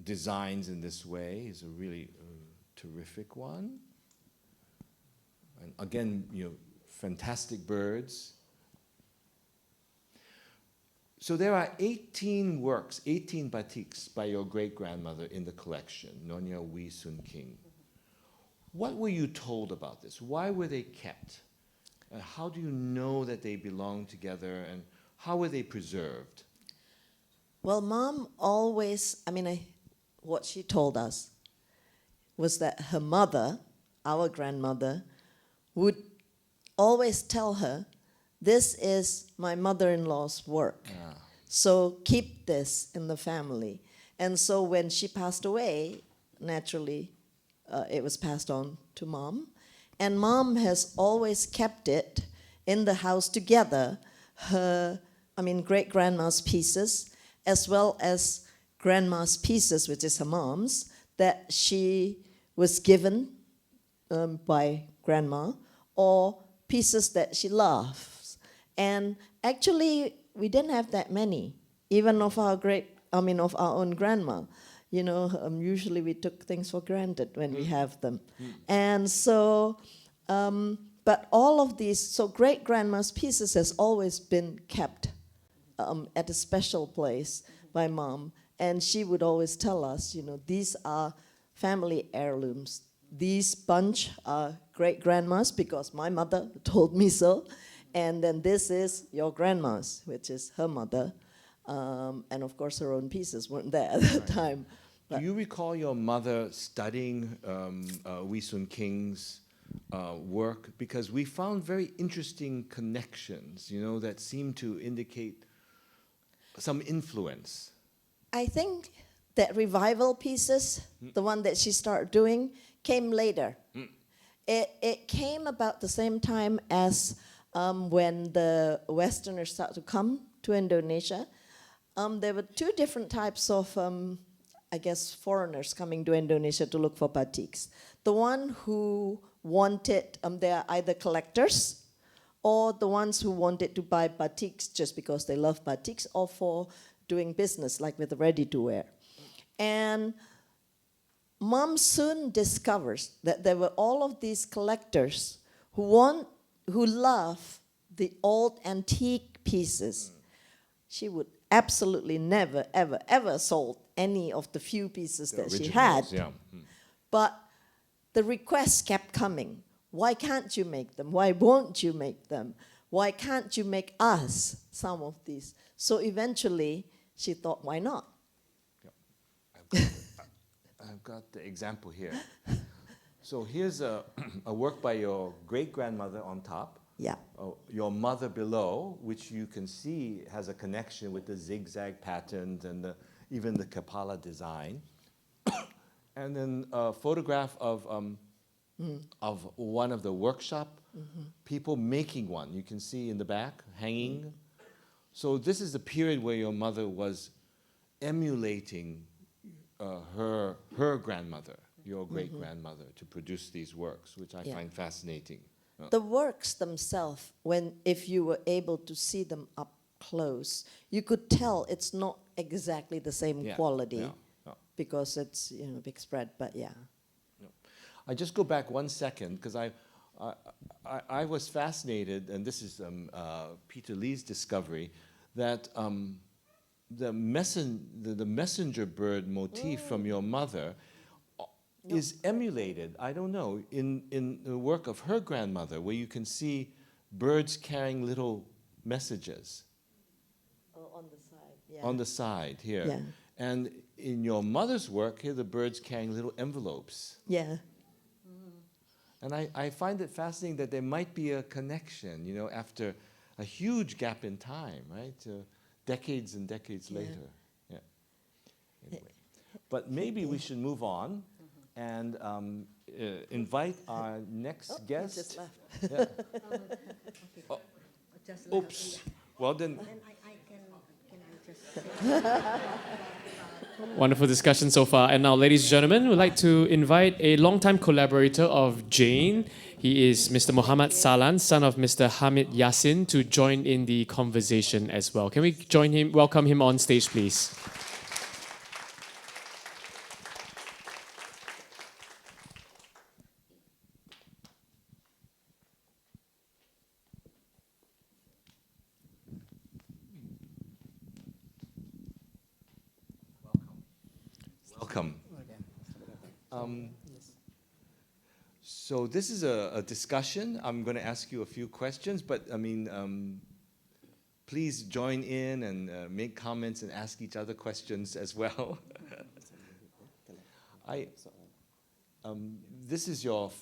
designs in this way. Is a really terrific one. And again, you know, fantastic birds. So there are 18 works, 18 batiks by your great-grandmother in the collection, Nyonya Oeij Soen King. What were you told about this? Why were they kept? How do you know that they belong together, and how were they preserved? Well, Mom always, what she told us was that her mother, our grandmother, would always tell her, this is my mother-in-law's work. Ah. So keep this in the family. And so when she passed away, naturally, it was passed on to Mom. And Mom has always kept it in the house together. great-grandma's pieces, as well as grandma's pieces, which is her mom's, that she was given by grandma, or pieces that she loves. And actually, we didn't have that many, even of our of our own grandma. You know, usually we took things for granted when we have them. And so, but all of these, so great-grandma's pieces has always been kept at a special place by Mom. And she would always tell us, you know, these are family heirlooms. These bunch are great-grandma's because my mother told me so. And then this is your grandma's, which is her mother. And of course, her own pieces weren't there at the time. Do you recall your mother studying Oeij Soen King's work? Because we found very interesting connections, you know, that seem to indicate some influence. I think that revival pieces, the one that she started doing, came later. It came about the same time as when the Westerners started to come to Indonesia. There were two different types of, I guess, foreigners coming to Indonesia to look for batiks. The one who wanted, they are either collectors, or the ones who wanted to buy batiks just because they love batiks, or for doing business, like with the ready-to-wear. And Mom soon discovers that there were all of these collectors who love the old antique pieces. She would absolutely never, ever, ever sold any of the few pieces that she had. Yeah. But the requests kept coming. Why can't you make them? Why won't you make them? Why can't you make us some of these? So eventually, she thought, why not? I've got the example here. So here's a work by your great-grandmother on top. Yeah. Your mother below, which you can see has a connection with the zigzag patterns and even the Kapala design. And then a photograph of one of the workshop people making one. You can see in the back, hanging. So this is the period where your mother was emulating her grandmother, your great-grandmother, to produce these works, which I find fascinating. The works themselves, if you were able to see them up close, you could tell it's not exactly the same quality because it's big spread. But yeah. I just go back 1 second because I was fascinated, and this is Peter Lee's discovery, that the messenger bird motif from your mother is emulated, I don't know, in the work of her grandmother, where you can see birds carrying little messages. On the side, yeah. On the side here. Yeah. And in your mother's work, here the birds carrying little envelopes. Yeah. And I find it fascinating that there might be a connection, after a huge gap in time, right? Decades and decades later. Yeah. Anyway. But maybe we should move on and invite our next guest. Just left. Yeah. Oops. Well then. Wonderful discussion so far. And now, ladies and gentlemen, we'd like to invite a longtime collaborator of Jane. He is Mr. Muhammad Sahlan, son of Mr. Chamid Jasin, to join in the conversation as well. Can we welcome him on stage, please? Welcome. So this is a discussion. I'm going to ask you a few questions, but please join in and make comments and ask each other questions as well. This is your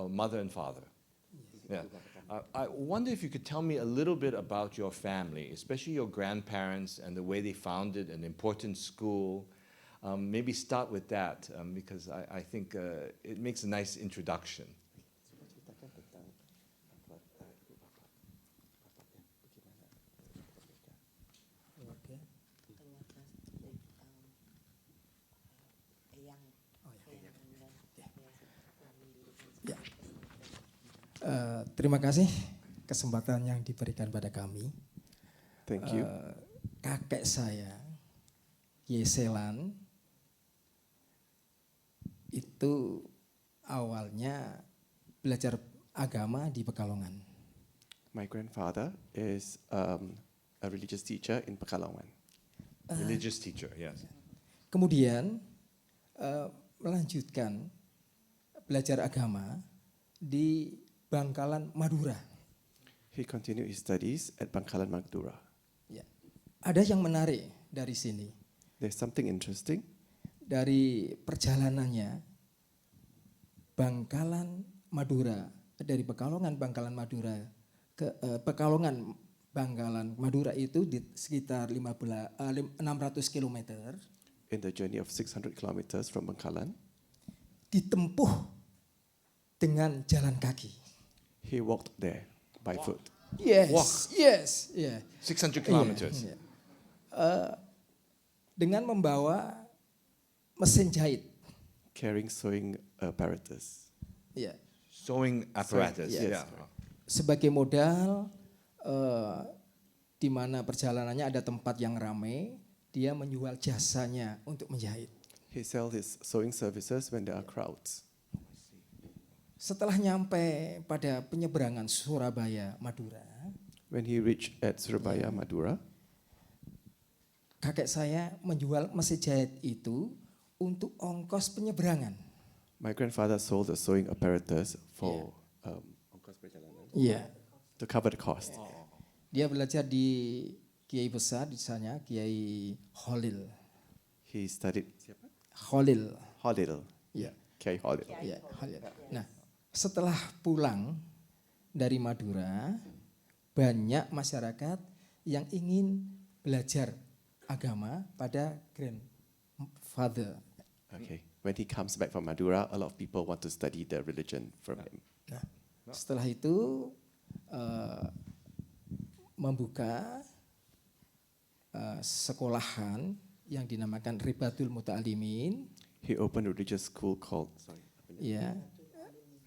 mother and father. Yeah. I wonder if you could tell me a little bit about your family, especially your grandparents and the way they founded an important school. Maybe start with that, because I think it makes a nice introduction. Terima kasih kesempatan yang diberikan pada kami. Thank you. Kakek saya, Kiai Sahlan, itu awalnya belajar agama di Pekalongan. My grandfather is a religious teacher in Pekalongan. Religious teacher, yes. Kemudian melanjutkan belajar agama di Bangkalan, Madura. He continued his studies at Bangkalan, Madura. Ya. Ada yang menarik dari sini. There's something interesting. Dari perjalanannya Bangkalan, Madura, dari Pekalongan, Bangkalan, Madura ke Pekalongan, Bangkalan, Madura itu di sekitar 600 km In the journey of 600 kilometers from Bangkalan, ditempuh dengan jalan kaki. he walked there by foot. Yes, Walk. yes, yeah. 600 kilometers. Iya, iya. Dengan membawa mesin jahit. Carrying sewing apparatus. Ya. Sewing apparatus, Yes. yeah. Sebagai modal, di mana perjalanannya ada tempat yang ramai, dia menjual jasanya untuk menjahit. He sells his sewing services when there are crowds. Setelah nyampe pada penyeberangan Surabaya, Madura, When he reached at Surabaya, Madura, kakek saya menjual mesin jahit itu untuk ongkos penyeberangan. my grandfather sold the sewing apparatus for Iya. to cover the cost. Dia belajar di kiai besar di sana, Kiai Holil. He studied Holil. Holil. Iya. Kiai Holil. Iya, Holil. Nah, setelah pulang dari Madura, banyak masyarakat yang ingin belajar agama pada grandfather. Okay. When he comes back from Madura, a lot of people want to study the religion from him. Nah, setelah itu membuka sekolahan yang dinamakan Ribatul Muta'alimin, He opened a religious school called ya,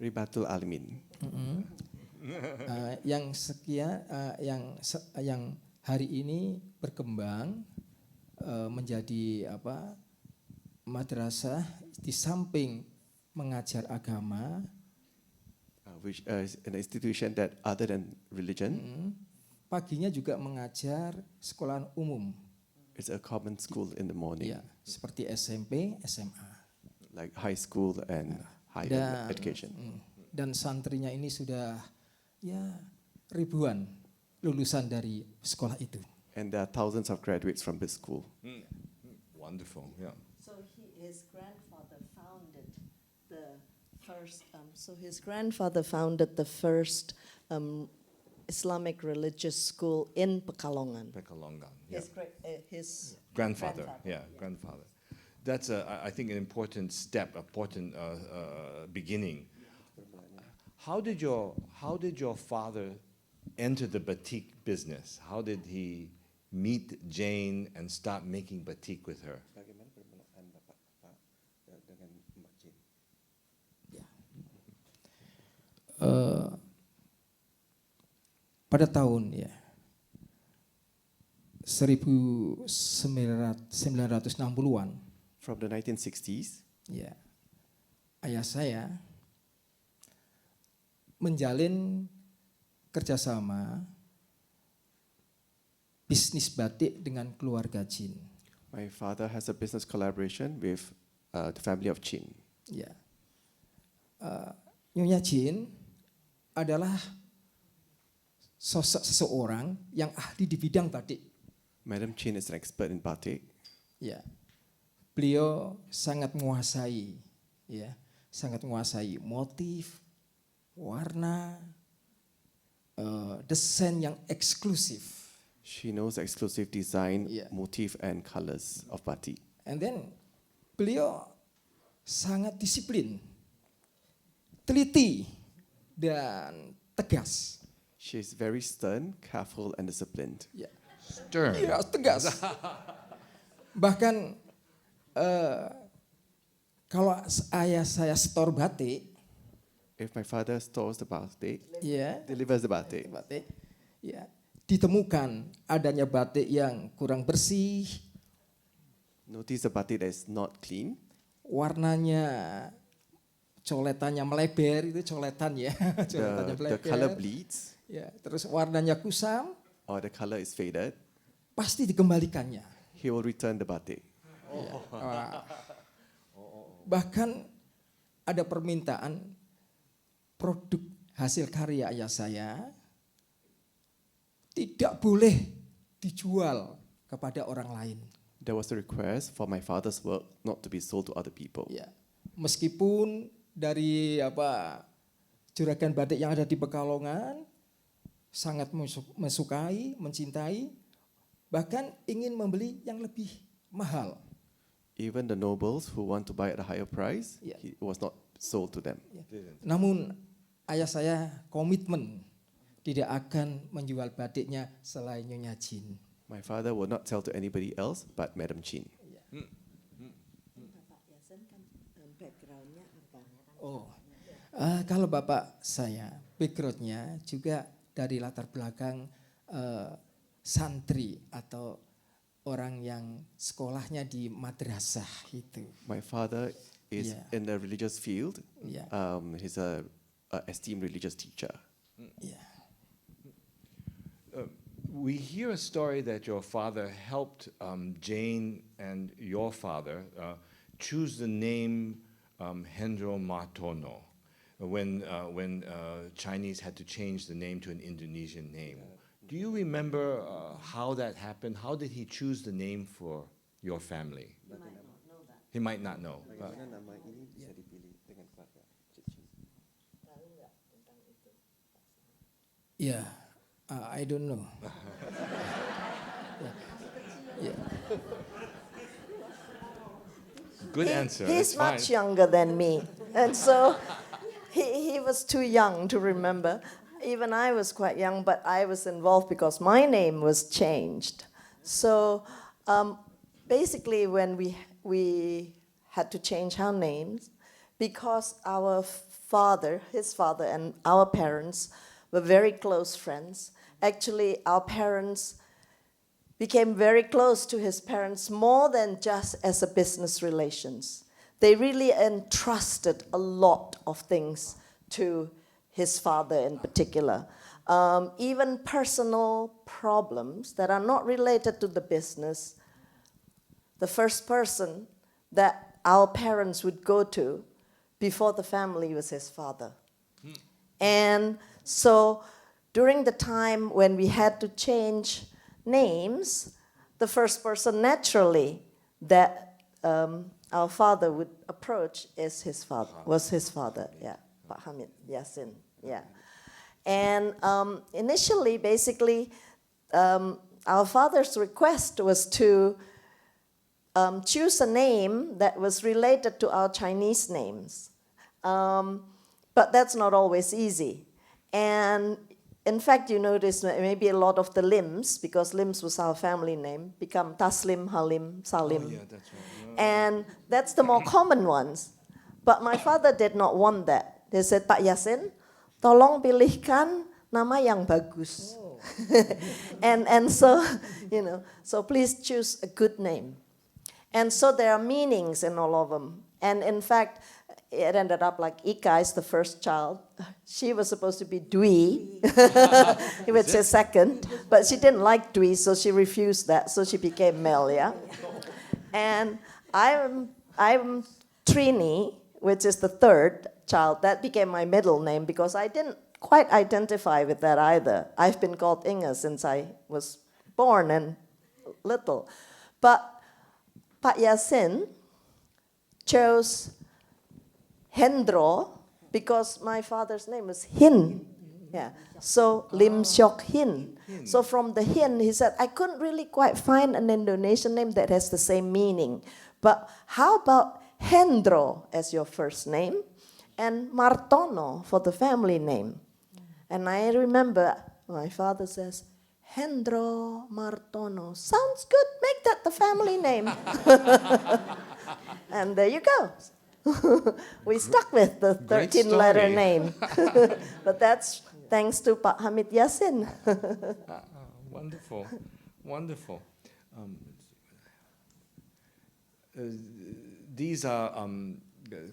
Ribatul Alimin, yang hari ini berkembang menjadi madrasah di samping mengajar agama, which is an institution that other than religion, paginya juga mengajar sekolahan umum, it's a common school in the morning, ya, seperti SMP, SMA. like high school and higher education. Dan santrinya ini sudah ya ribuan lulusan dari sekolah itu. And there are thousands of graduates from this school. Wonderful, yeah. So his grandfather founded the first. His grandfather founded the first Islamic religious school in Pekalongan. Pekalongan, yeah. His Grandfather, yeah, grandfather. That's, I think, an important step, important beginning. How did your father enter the batik business? How did he meet Jane and start making batik with her? Pada tahun 1960-an, From the 1960s, ya, ayah saya menjalin kerjasama bisnis batik dengan keluarga Jin. my father has a business collaboration with the family of Chin. Ya, Nyonya Jin adalah sosok seseorang yang ahli di bidang batik. Madam Chin is an expert in batik. Ya, beliau sangat menguasai, sangat menguasai motif, warna, desain yang eksklusif. She knows exclusive design, Yeah. motif, and colors of batik. And then beliau sangat disiplin, teliti, dan tegas. She's very stern, careful, and disciplined. Ya, Stern. ya tegas. Bahkan kalau ayah saya setor batik, if my father stores the batik, ya, delivers the batik, batik, ya, ditemukan adanya batik yang kurang bersih, notice the batik that is not clean, warnanya coletannya melebar, itu coletan ya, coletannya the color melebar, bleeds, ya, terus warnanya kusam, or the color is faded, pasti dikembalikannya. he will return the batik. Bahkan ada permintaan produk hasil karya ayah saya tidak boleh dijual kepada orang lain. There was a request for my father's work not to be sold to other people. Ya, meskipun dari juragan batik yang ada di Pekalongan sangat menyukai, mencintai, bahkan ingin membeli yang lebih mahal. Even the nobles who want to buy at a higher price, Yeah. it was not sold to them. Namun ayah saya komitmen tidak akan menjual batiknya selain Nyonya Jin. My father will not sell to anybody else but Madam Chin. Oh, kalau bapak saya backgroundnya juga dari latar belakang santri atau orang yang sekolahnya di madrasah itu. My father is Yeah. in the religious field. Yeah. He's a esteemed religious teacher. Ya. We hear a story that your father helped Jane and your father choose the name Hendromartono when Chinese had to change the name to an Indonesian name. Do you remember how that happened? How did he choose the name for your family? He might not know. Ya, I don't know. Good answer. He's It's fine. much younger than me. And so he was too young to remember. Even I was quite young, but I was involved because my name was changed. So basically when we had to change our names, because our father, his father and our parents were very close friends. Actually, our parents became very close to his parents more than just as a business relations. They really entrusted a lot of things to his father in particular. Even personal problems that are not related to the business, the first person that our parents would go to before the family was his father. And so during the time when we had to change names, the first person naturally that our father would approach is his father, was his father, yeah, Pak Chamid Jasin, yeah. And initially, basically, our father's request was to choose a name that was related to our Chinese names. But that's not always easy. And in fact, you notice that maybe a lot of the Lims, because Lims was our family name, become Taslim, Halim, Salim. Oh, yeah, that's right. And that's the more common ones. But my father did not want that. He said, Pak Jasin, tolong pilihkan nama yang bagus. and so, so please choose a good name. And so there are meanings in all of them. And in fact, it ended up like Ika is the first child. She was supposed to be Dwi, which is second, but she didn't like Dwi, so she refused that, so she became Melia. And I'm Trini, which is the third child. That became my middle name because I didn't quite identify with that either. I've been called Inge since I was born and little. But Pak Jasin chose Hendro because my father's name was Hin. Yeah. So Lim Siok Hin. So from the Hin, he said, I couldn't really quite find an Indonesian name that has the same meaning. But how about Hendro as your first name and Martono for the family name? And I remember my father says, Hendromartono. Sounds good. Make that the family name. And there you go. We stuck with the Great 13-letter story. name. But that's thanks to Pak Chamid Jasin. Wonderful, wonderful. These are a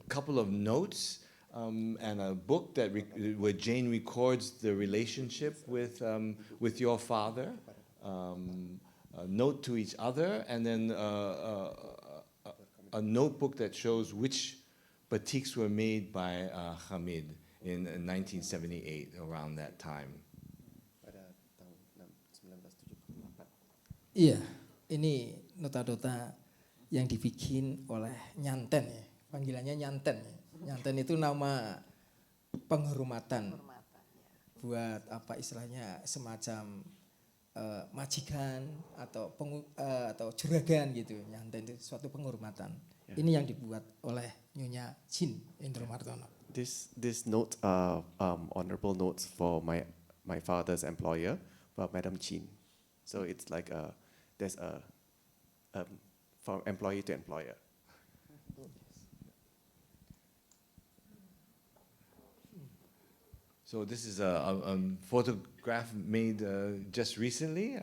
couple of notes and a book that where Jane records the relationship with your father, a note to each other, and then a notebook that shows which batiks were made by Chamid in 1978, around that time. Iya, ini nota-nota yang dibikin oleh Nyanten ya, panggilannya Nyanten. Nyanten itu nama penghormatan buat apa istilahnya semacam majikan atau atau juragan gitu. Nyanten itu suatu penghormatan. Ini yang dibuat oleh Nyonya Jane Hendromartono. This notes are honorable notes for my father's employer, Madam Chin. So it's like there's a from employee to employer. So this is a photograph made just recently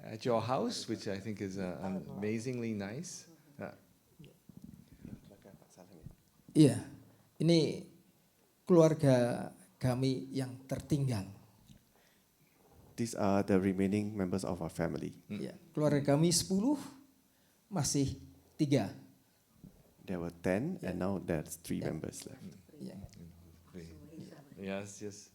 at your house, which I think is amazingly nice. Iya, ini keluarga kami yang tertinggal. These are the remaining members of our family. Ya, keluarga kami 10, masih 3. There were 10, and now there's 3 members left. Ya. Yes, yes.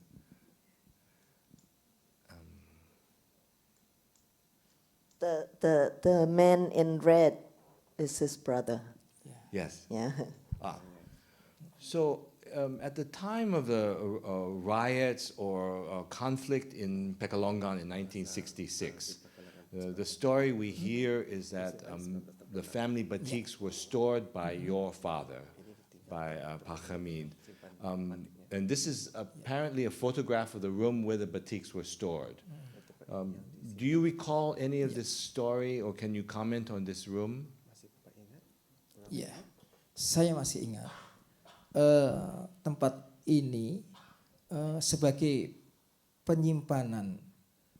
The man in red is his brother. Yes. Yeah. So at the time of the riots or conflict in Pekalongan in 1966, the story we hear is that the family batiks were stored by your father, by Pak Chamid. And this is apparently a photograph of the room where the batiks were stored. Do you recall any of this story, or can you comment on this room? Ya, saya masih ingat tempat ini sebagai penyimpanan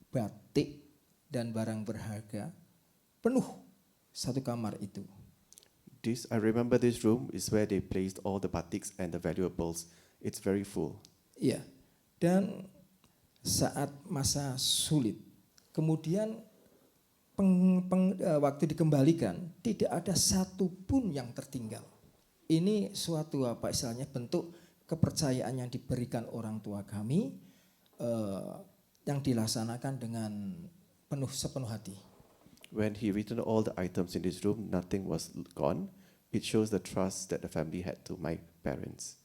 batik dan barang berharga penuh satu kamar itu. I remember this room is where they placed all the batiks and the valuables. It's very full. Iya, dan saat masa sulit, kemudian waktu dikembalikan, tidak ada satupun yang tertinggal. Ini suatu apa istilahnya bentuk kepercayaan yang diberikan orang tua kami yang dilaksanakan dengan sepenuh hati. When he returned all the items in this room, nothing was gone. It shows the trust that the family had to my parents.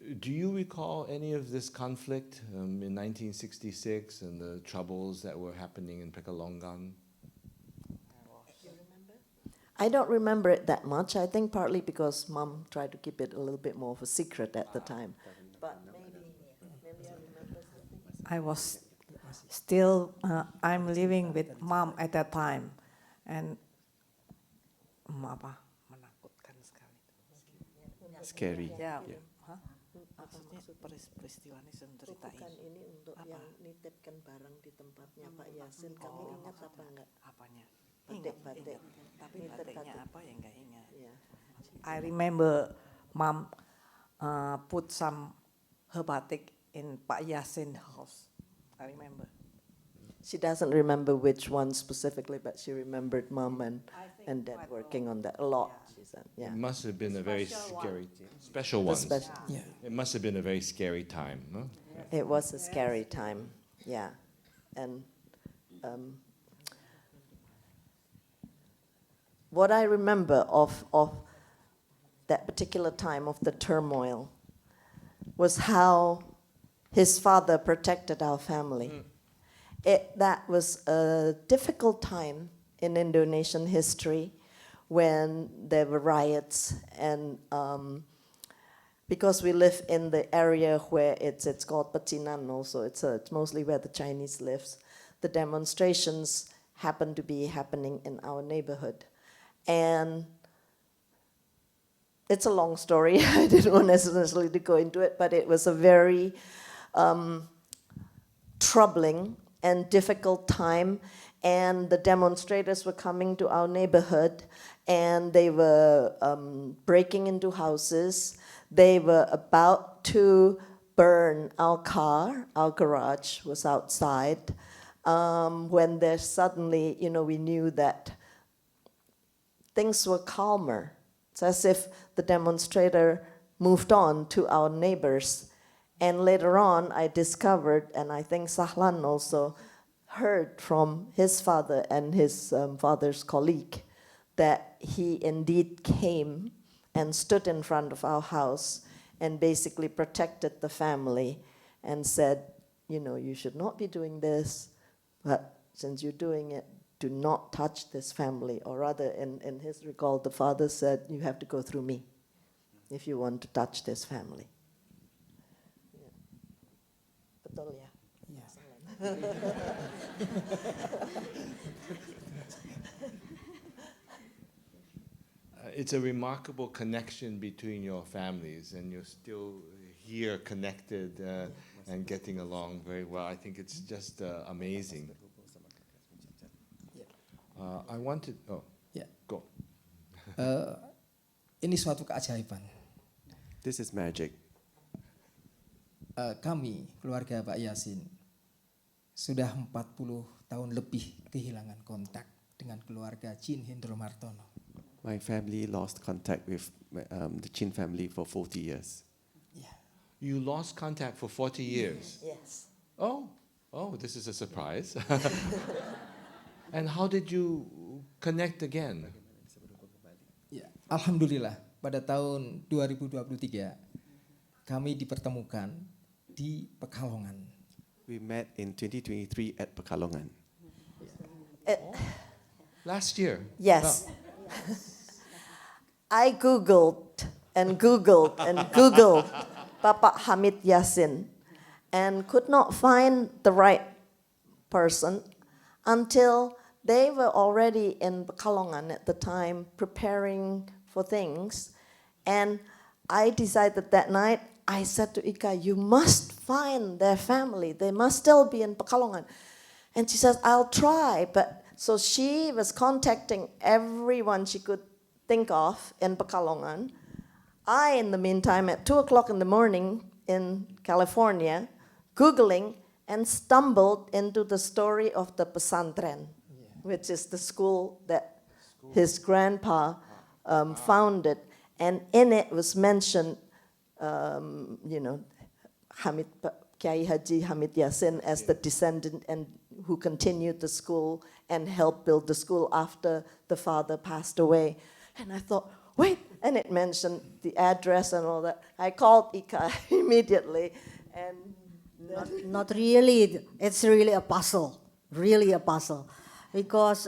Do you recall any of this conflict in 1966 and the troubles that were happening in Pekalongan? I don't remember it that much. I think partly because Mom tried to keep it a little bit more of a secret at the time. But maybe Melia remembers something. I was still, I'm living with Mom at that time. And menakutkan sekali. Scary. Ya, Yeah. maksudnya peristiwa ini ceritain. Bukan ini untuk yang nitipkan barang di tempatnya Pak Jasin. Kamu ingat apa enggak? Apanya? Batik-batik. Tapi batiknya apa ya enggak ingat. Yeah. I remember Mom put some her batik in Pak Jasin house. I remember. She doesn't remember which one specifically, but she remembered Mom and Dad quite a working on that a lot. She said, yeah. It must have been a very scary, special The ones. special- Ya. It must have been a very scary time. Huh? It was a scary time, yeah. And what I remember of that particular time of the turmoil was how his father protected our family. That was a difficult time in Indonesian history when there were riots and because we live in the area where it's called Patinan also, it's mostly where the Chinese lives. The demonstrations happen to be happening in our neighborhood. And it's a long story. I didn't want necessarily to go into it, but it was a very troubling and difficult time. And the demonstrators were coming to our neighborhood, and they were breaking into houses. They were about to burn our car. Our garage was outside. When there suddenly, we knew that things were calmer. It's as if the demonstrator moved on to our neighbors. And later on, I discovered, and I think Sahlan also heard from his father and his father's colleague, that he indeed came and stood in front of our house and basically protected the family and said, you should not be doing this, but since you're doing it, do not touch this family. Or rather, in his recall, the father said, you have to go through me if you want to touch this family. Betul ya? It's a remarkable connection between your families, and you're still here connected and getting along very well. I think it's just amazing. I wanted, Ya. go. Ini suatu keajaiban. This is magic. Kami, keluarga Pak Yasin, sudah 40 tahun lebih kehilangan kontak dengan keluarga Jane Hendromartono. My family lost contact with the Chin family for 40 years. Yeah. You lost contact for 40 years? Yes. Oh, this is a surprise. And how did you connect again? Ya, alhamdulillah pada tahun 2023 kami dipertemukan di Pekalongan. We met in 2023 at Pekalongan. Last year? Yes. I Googled and Googled and Googled Bapak Chamid Jasin and could not find the right person until they were already in Pekalongan at the time preparing for things. And I decided that night, I said to Ika, you must find their family. They must still be in Pekalongan. And she says, I'll try. But so she was contacting everyone she could think of in Pekalongan. I, in the meantime, at 2 o'clock in the morning in California, Googling and stumbled into the story of the pesantren, which is the school that his grandpa founded. And in it was mentioned, Kiai Haji Chamid Jasin as the descendant and who continued the school and helped build the school after the father passed away. And I thought, wait, and it mentioned the address and all that. I called Ika immediately, and Not really. It's really a puzzle. Really a puzzle, because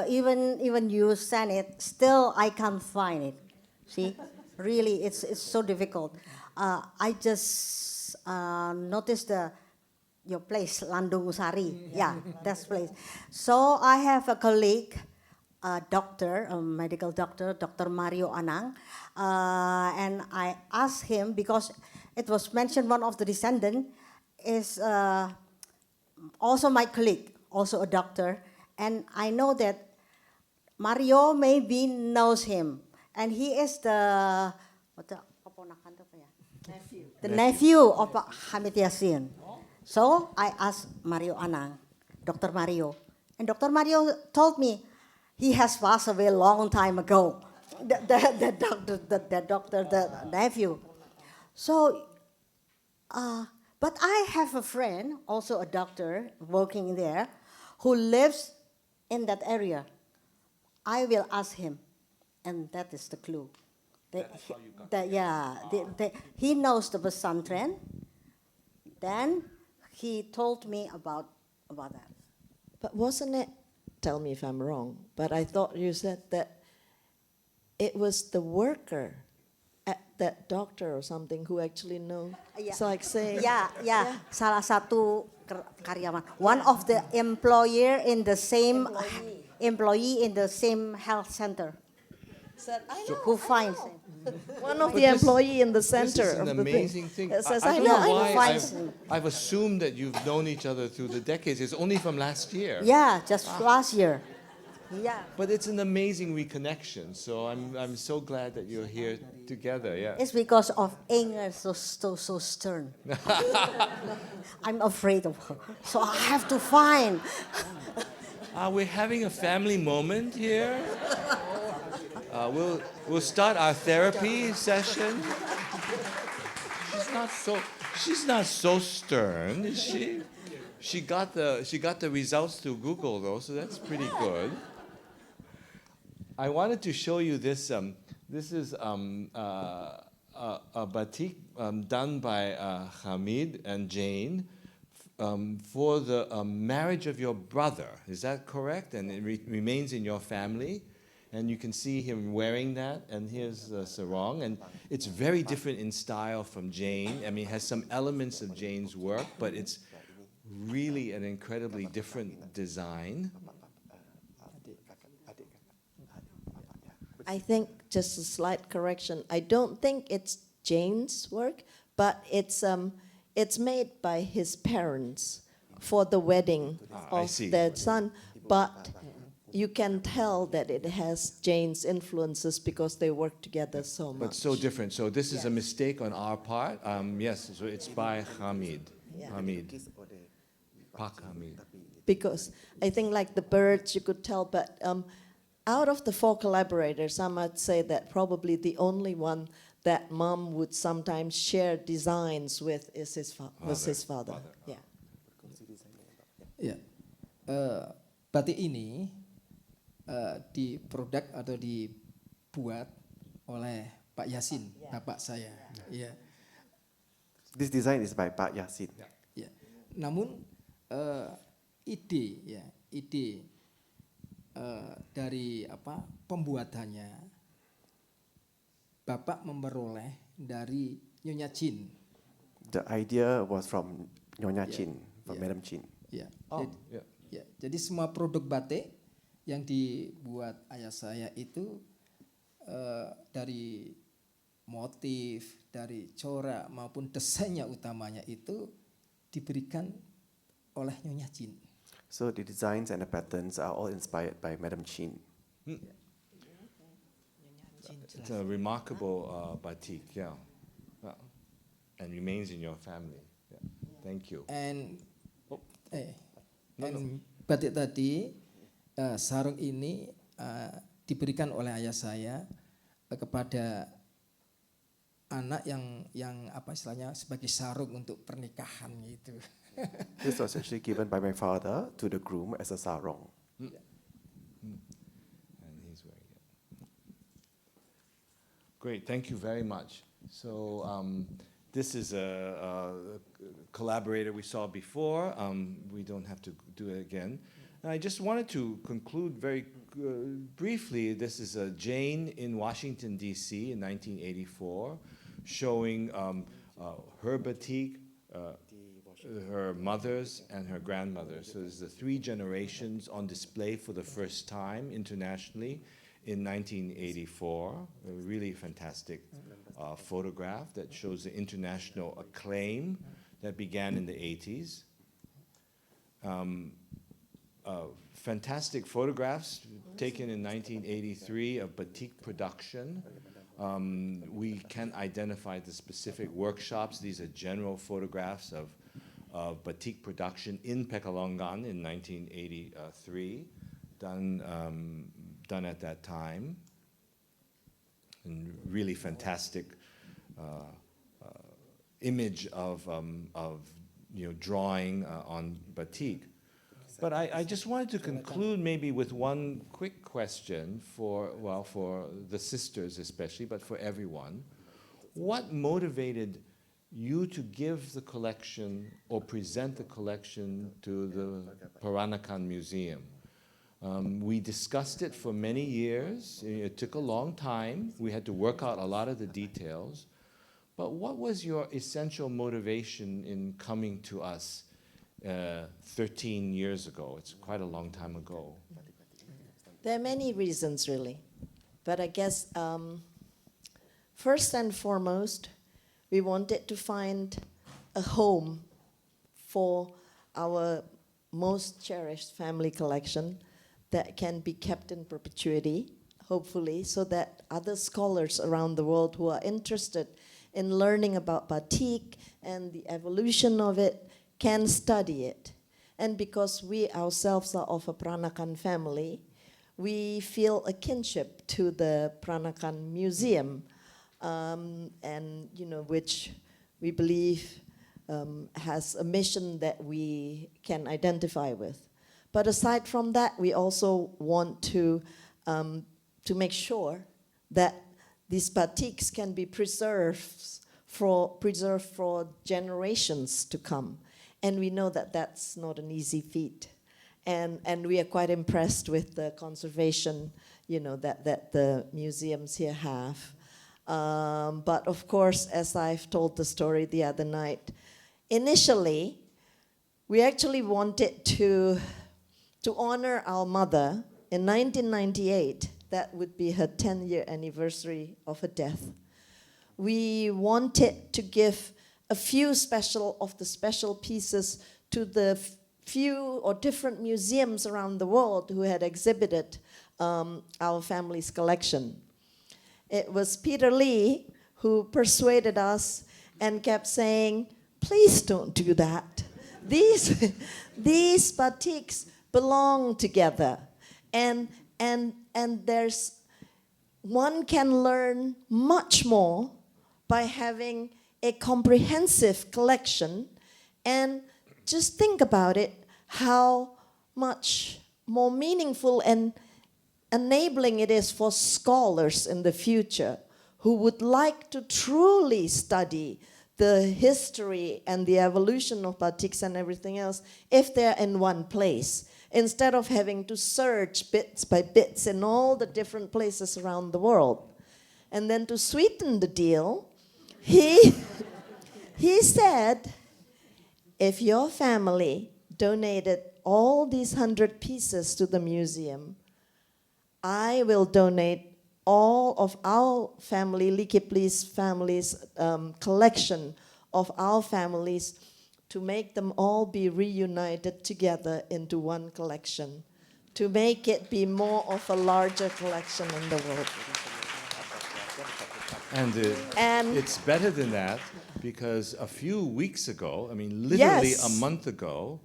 even you send it, still I can't find it. See, really, it's so difficult. I just noticed your place, Landung Sari. Yeah, that's place. So I have a colleague, a doctor, a medical doctor, Dr. Mario Anang, and I asked him because it was mentioned one of the descendants is also my colleague, also a doctor, and I know that Mario maybe knows him, and he is the nephew of Chamid Jasin. So I asked Mario Anang, Dr. Mario, and Dr. Mario told me he has passed away a long time ago. The doctor, the nephew. So. But I have a friend, also a doctor, working there, who lives in that area. I will ask him, and that is the clue. He knows the pesantren. Then he told me about that. But wasn't it, tell me if I'm wrong, but I thought you said that it was the worker at that doctor or something who actually know. It's like saying, Salah satu karyawan, one of the employee in the same health center. Said, I know, Who finds know." him? One of But the this- employee in the This center is an of the amazing thing. Says, I I don't know, know I know. why finds I've assumed that you've known each other through the decades. It's only from last year. Yeah, just last year. Yeah. But it's an amazing reconnection. So I'm so glad that you're here together. Yeah. It's because of Inge so stern. I'm afraid of her. So I have to find. We're having a family moment here. We'll start our therapy session. She's not so stern, is she? She got the results through Google though, so that's pretty good. I wanted to show you this. This is a batik done by Chamid and Jane for the marriage of your brother. Is that correct? And it remains in your family. And you can see him wearing that. And here's the sarong. And it's very different in style from Jane. I mean, it has some elements of Jane's work, but it's really an incredibly different design. I think, just a slight correction, I don't think it's Jane's work, but it's made by his parents for the wedding I of see. their son, but you can tell that it has Jane's influences because they work together so much. But so different. So this is a mistake on our part. Yes, so it's by Chamid. Yeah. Hamid. Pak Hamid. Because I think like the birds you could tell, but out of the 4 collaborators, I might say that probably the only one that mom would sometimes share designs with is was his father. Yeah. Ya, batik ini diproduk atau dibuat oleh Pak Yasin, bapak saya. Ya, This design is by Pak Yasin. ya. Namun ide dari pembuatannya, bapak memperoleh dari Nyonya Chin. The idea was from Nyonya Yeah. Chin, from Yeah. Madam Chin. Ya, Oh, jadi, yeah. ya, jadi semua produk batik yang dibuat ayah saya itu dari motif, dari corak maupun desainnya utamanya itu diberikan oleh Nyonya Chin. So the designs and the patterns are all inspired by Madam Chin. It's a remarkable batik, yeah. Yeah. And remains in your family. Yeah. Thank you. And Oh. No, and batik tadi, sarung ini diberikan oleh ayah saya kepada anak yang apa istilahnya sebagai sarung untuk pernikahan gitu. This was actually given by my father to the groom as a sarong. And he's wearing it. Great, thank you very much. So this is a collaborator we saw before. We don't have to do it again. And I just wanted to conclude very briefly. This is a Jane in Washington, D.C. in 1984, showing her batik, her mother's and her grandmother's. So there's the 3 generations on display for the first time internationally in 1984. A really fantastic photograph that shows the international acclaim that began in the 80s. Fantastic photographs taken in 1983 of batik production. We can't identify the specific workshops. These are general photographs of batik production in Pekalongan in 1983, done at that time. And really fantastic image of drawing on batik. But I just wanted to conclude maybe with one quick question for the sisters especially, but for everyone. What motivated you to give the collection or present the collection to the Peranakan Museum? We discussed it for many years. It took a long time. We had to work out a lot of the details. But what was your essential motivation in coming to us 13 years ago? It's quite a long time ago. There are many reasons, really. But I guess first and foremost, we wanted to find a home for our most cherished family collection that can be kept in perpetuity, hopefully, so that other scholars around the world who are interested in learning about batik and the evolution of it can study it. And because we ourselves are of a Peranakan family, we feel a kinship to the Peranakan Museum, and which we believe has a mission that we can identify with. But aside from that, we also want to make sure that these batiks can be preserved for generations to come. And we know that that's not an easy feat. And we are quite impressed with the conservation, that the museums here have. But of course, as I've told the story the other night, initially, we actually wanted to honor our mother in 1998. That would be her 10-year anniversary of her death. We wanted to give a few special pieces to the few or different museums around the world who had exhibited our family's collection. It was Peter Lee who persuaded us and kept saying, please don't do that. These batiks belong together. And one can learn much more by having a comprehensive collection. And just think about it, how much more meaningful and enabling it is for scholars in the future who would like to truly study the history and the evolution of batiks and everything else if they're in one place, instead of having to search bits by bits in all the different places around the world. And then to sweeten the deal, he said, if your family donated all these 100 pieces to the museum, I will donate all of our family, Likiplis family's collection of our families to make them all be reunited together into one collection, to make it be more of a larger collection in the world. And it's better than that, because a few weeks ago, I mean, literally Yes. a month ago,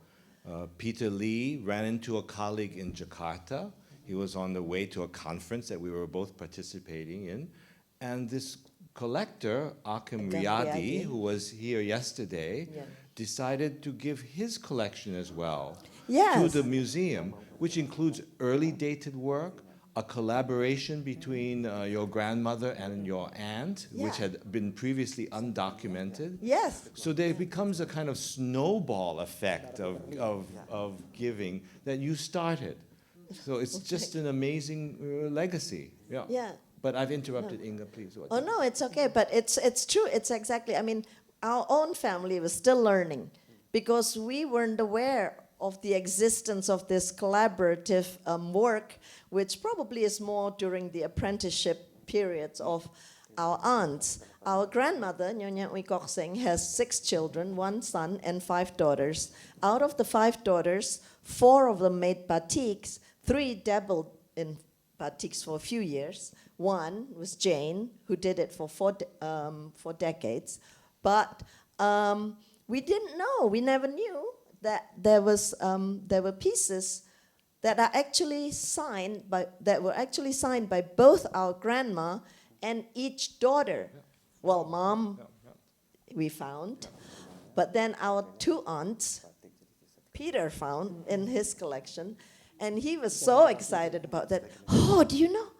Peter Lee ran into a colleague in Jakarta. He was on the way to a conference that we were both participating in. And this collector, Akim Riyadi, who was here yesterday, decided to give his collection as well to the museum, which includes early dated work, a collaboration between your grandmother and your aunt, which had been previously undocumented. Yes. So there becomes a kind of snowball effect of giving that you started. So it's just an amazing legacy. Yeah. But I've interrupted Inge, please. Oh no, it's okay, but it's true. It's exactly. I mean, our own family was still learning because we weren't aware of the existence of this collaborative work, which probably is more during the apprenticeship periods of our aunts. Our grandmother, Nyonya Oeij Kok Sing, has 6 children, 1 son and 5 daughters. Out of the 5 daughters, 4 of them made batiks, 3 dabbled in batiks for a few years. 1 was Jane, who did it for 4 decades. But we didn't know, we never knew that there were pieces that were actually signed by both our grandma and each daughter. Well, Mom, we found, but then our 2 aunts, Peter found in his collection, and he was so excited about that. Oh, do you know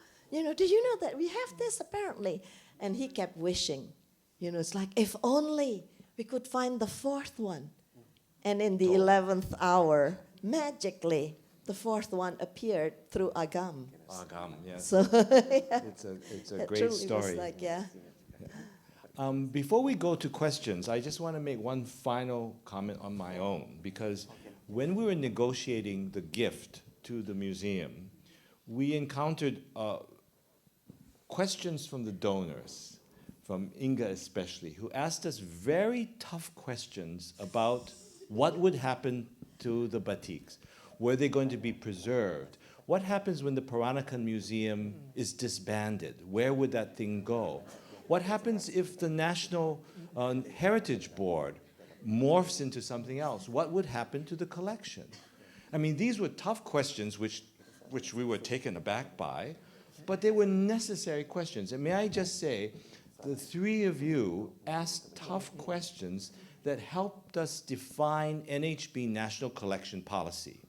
that we have this apparently? And he kept wishing, it's like, if only we could find the 4th one. And in the 11th hour, magically, the 4th one appeared through Agam. Agam, yes. So It's a it great truly story. was like, yeah. Before we go to questions, I just want to make one final comment on my own, because when we were negotiating the gift to the museum, we encountered questions from the donors, from Inge especially, who asked us very tough questions about what would happen to the batiks. Were they going to be preserved? What happens when the Peranakan Museum is disbanded? Where would that thing go? What happens if the National Heritage Board morphs into something else? What would happen to the collection? I mean, these were tough questions which we were taken aback by, but they were necessary questions. And may I just say, the three of you asked tough questions that helped us define NHB National Collection Policy.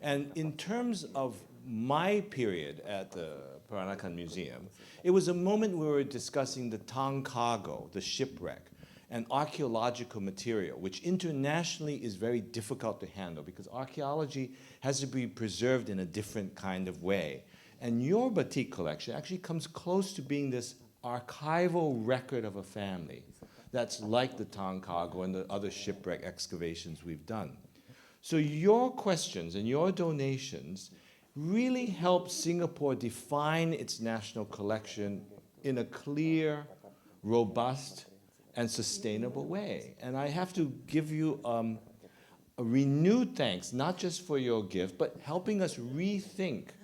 And in terms of my period at the Peranakan Museum, it was a moment we were discussing the Tang cargo, the shipwreck, and archaeological material, which internationally is very difficult to handle because archaeology has to be preserved in a different kind of way. And your batik collection actually comes close to being this archival record of a family that's like the Tang cargo and the other shipwreck excavations we've done. So your questions and your donations really helped Singapore define its national collection in a clear, robust, and sustainable way. And I have to give you a renewed thanks, not just for your gift, but helping us rethink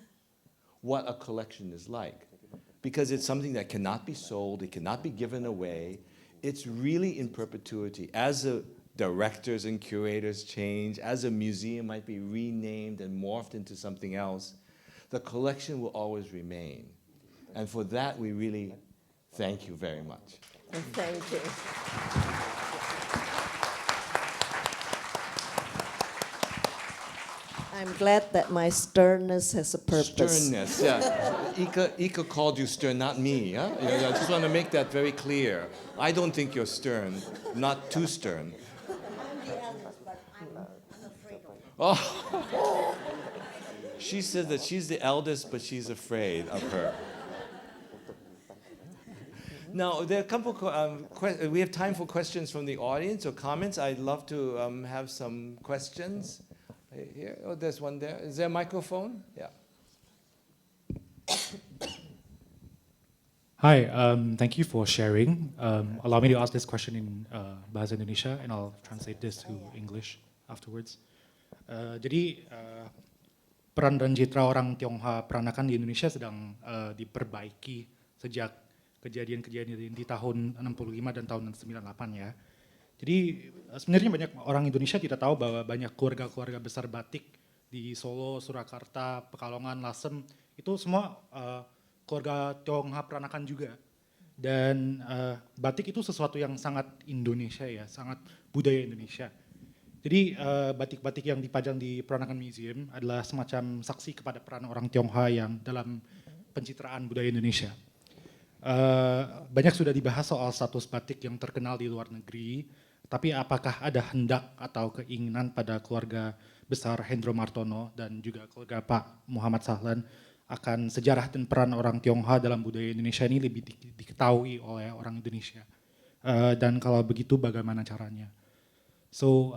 what a collection is like. Because it's something that cannot be sold, it cannot be given away. It's really in perpetuity. As the directors and curators change, as a museum might be renamed and morphed into something else, the collection will always remain. And for that, we really thank you very much. Thank you. I'm glad that my sternness has a purpose. Sternness, yeah. Ika called you stern, not me. Huh? I just want to make that very clear. I don't think you're stern, not too stern. I'm the eldest, but I'm afraid of it. Oh. She said that she's the eldest, but she's afraid of her. Now, there are a couple. We have time for questions from the audience or comments. I'd love to have some questions. Here, oh, there's one there. Is there a microphone? Yeah. Hi, thank you for sharing. Allow me to ask this question in Bahasa Indonesia, and I'll translate this to English afterwards. Jadi, peran dan citra orang Tionghoa peranakan di Indonesia sedang diperbaiki sejak kejadian-kejadian di tahun 65 dan tahun 98 ya. Jadi sebenarnya banyak orang Indonesia tidak tahu bahwa banyak keluarga-keluarga besar batik di Solo, Surakarta, Pekalongan, Lasem itu semua keluarga Tionghoa peranakan juga. Dan batik itu sesuatu yang sangat Indonesia ya, sangat budaya Indonesia. Jadi batik-batik yang dipajang di Peranakan Museum adalah semacam saksi kepada peran orang Tionghoa yang dalam pencitraan budaya Indonesia. Banyak sudah dibahas soal status batik yang terkenal di luar negeri, tapi apakah ada hendak atau keinginan pada keluarga besar Hendromartono dan juga keluarga Pak Muhammad Sahlan akan sejarah dan peran orang Tionghoa dalam budaya Indonesia ini lebih diketahui oleh orang Indonesia? Dan kalau begitu bagaimana caranya? So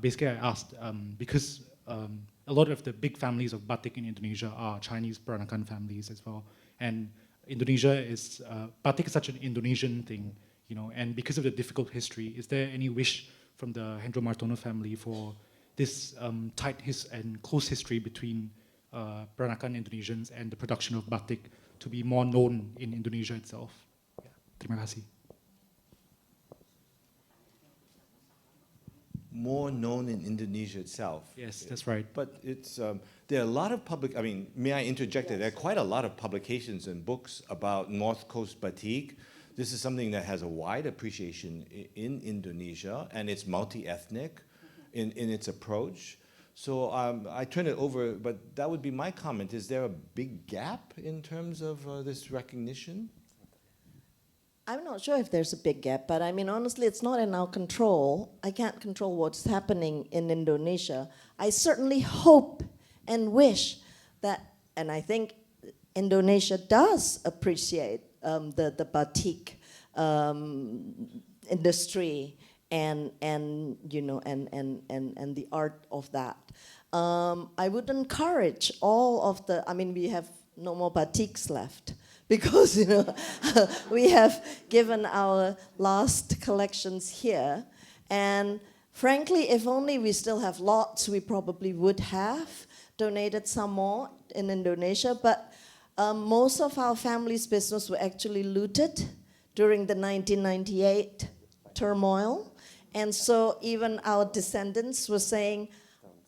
basically I asked because a lot of the big families of batik in Indonesia are Chinese Peranakan families as well, and Indonesia is batik is such an Indonesian thing, you know, and because of the difficult history, is there any wish from the Hendromartono family for this tight and close history between Peranakan Indonesians and the production of batik to be more known in Indonesia itself? Yeah. Terima kasih. More known in Indonesia itself. Yes, that's right. But it's there are a lot of public. I mean, may I interject that there are quite a lot of publications and books about North Coast batik. This is something that has a wide appreciation in Indonesia, and it's multi-ethnic in its approach. So I turn it over, but that would be my comment. Is there a big gap in terms of this recognition? I'm not sure if there's a big gap, but I mean, honestly, it's not in our control. I can't control what's happening in Indonesia. I certainly hope and wish that, and I think Indonesia does appreciate the batik industry and you know and the art of that. I would encourage all of the. I mean, we have no more batiks left. because we have given our last collections here, and frankly, if only we still have lots, we probably would have donated some more in Indonesia, but most of our family's business were actually looted during the 1998 turmoil, and so even our descendants were saying,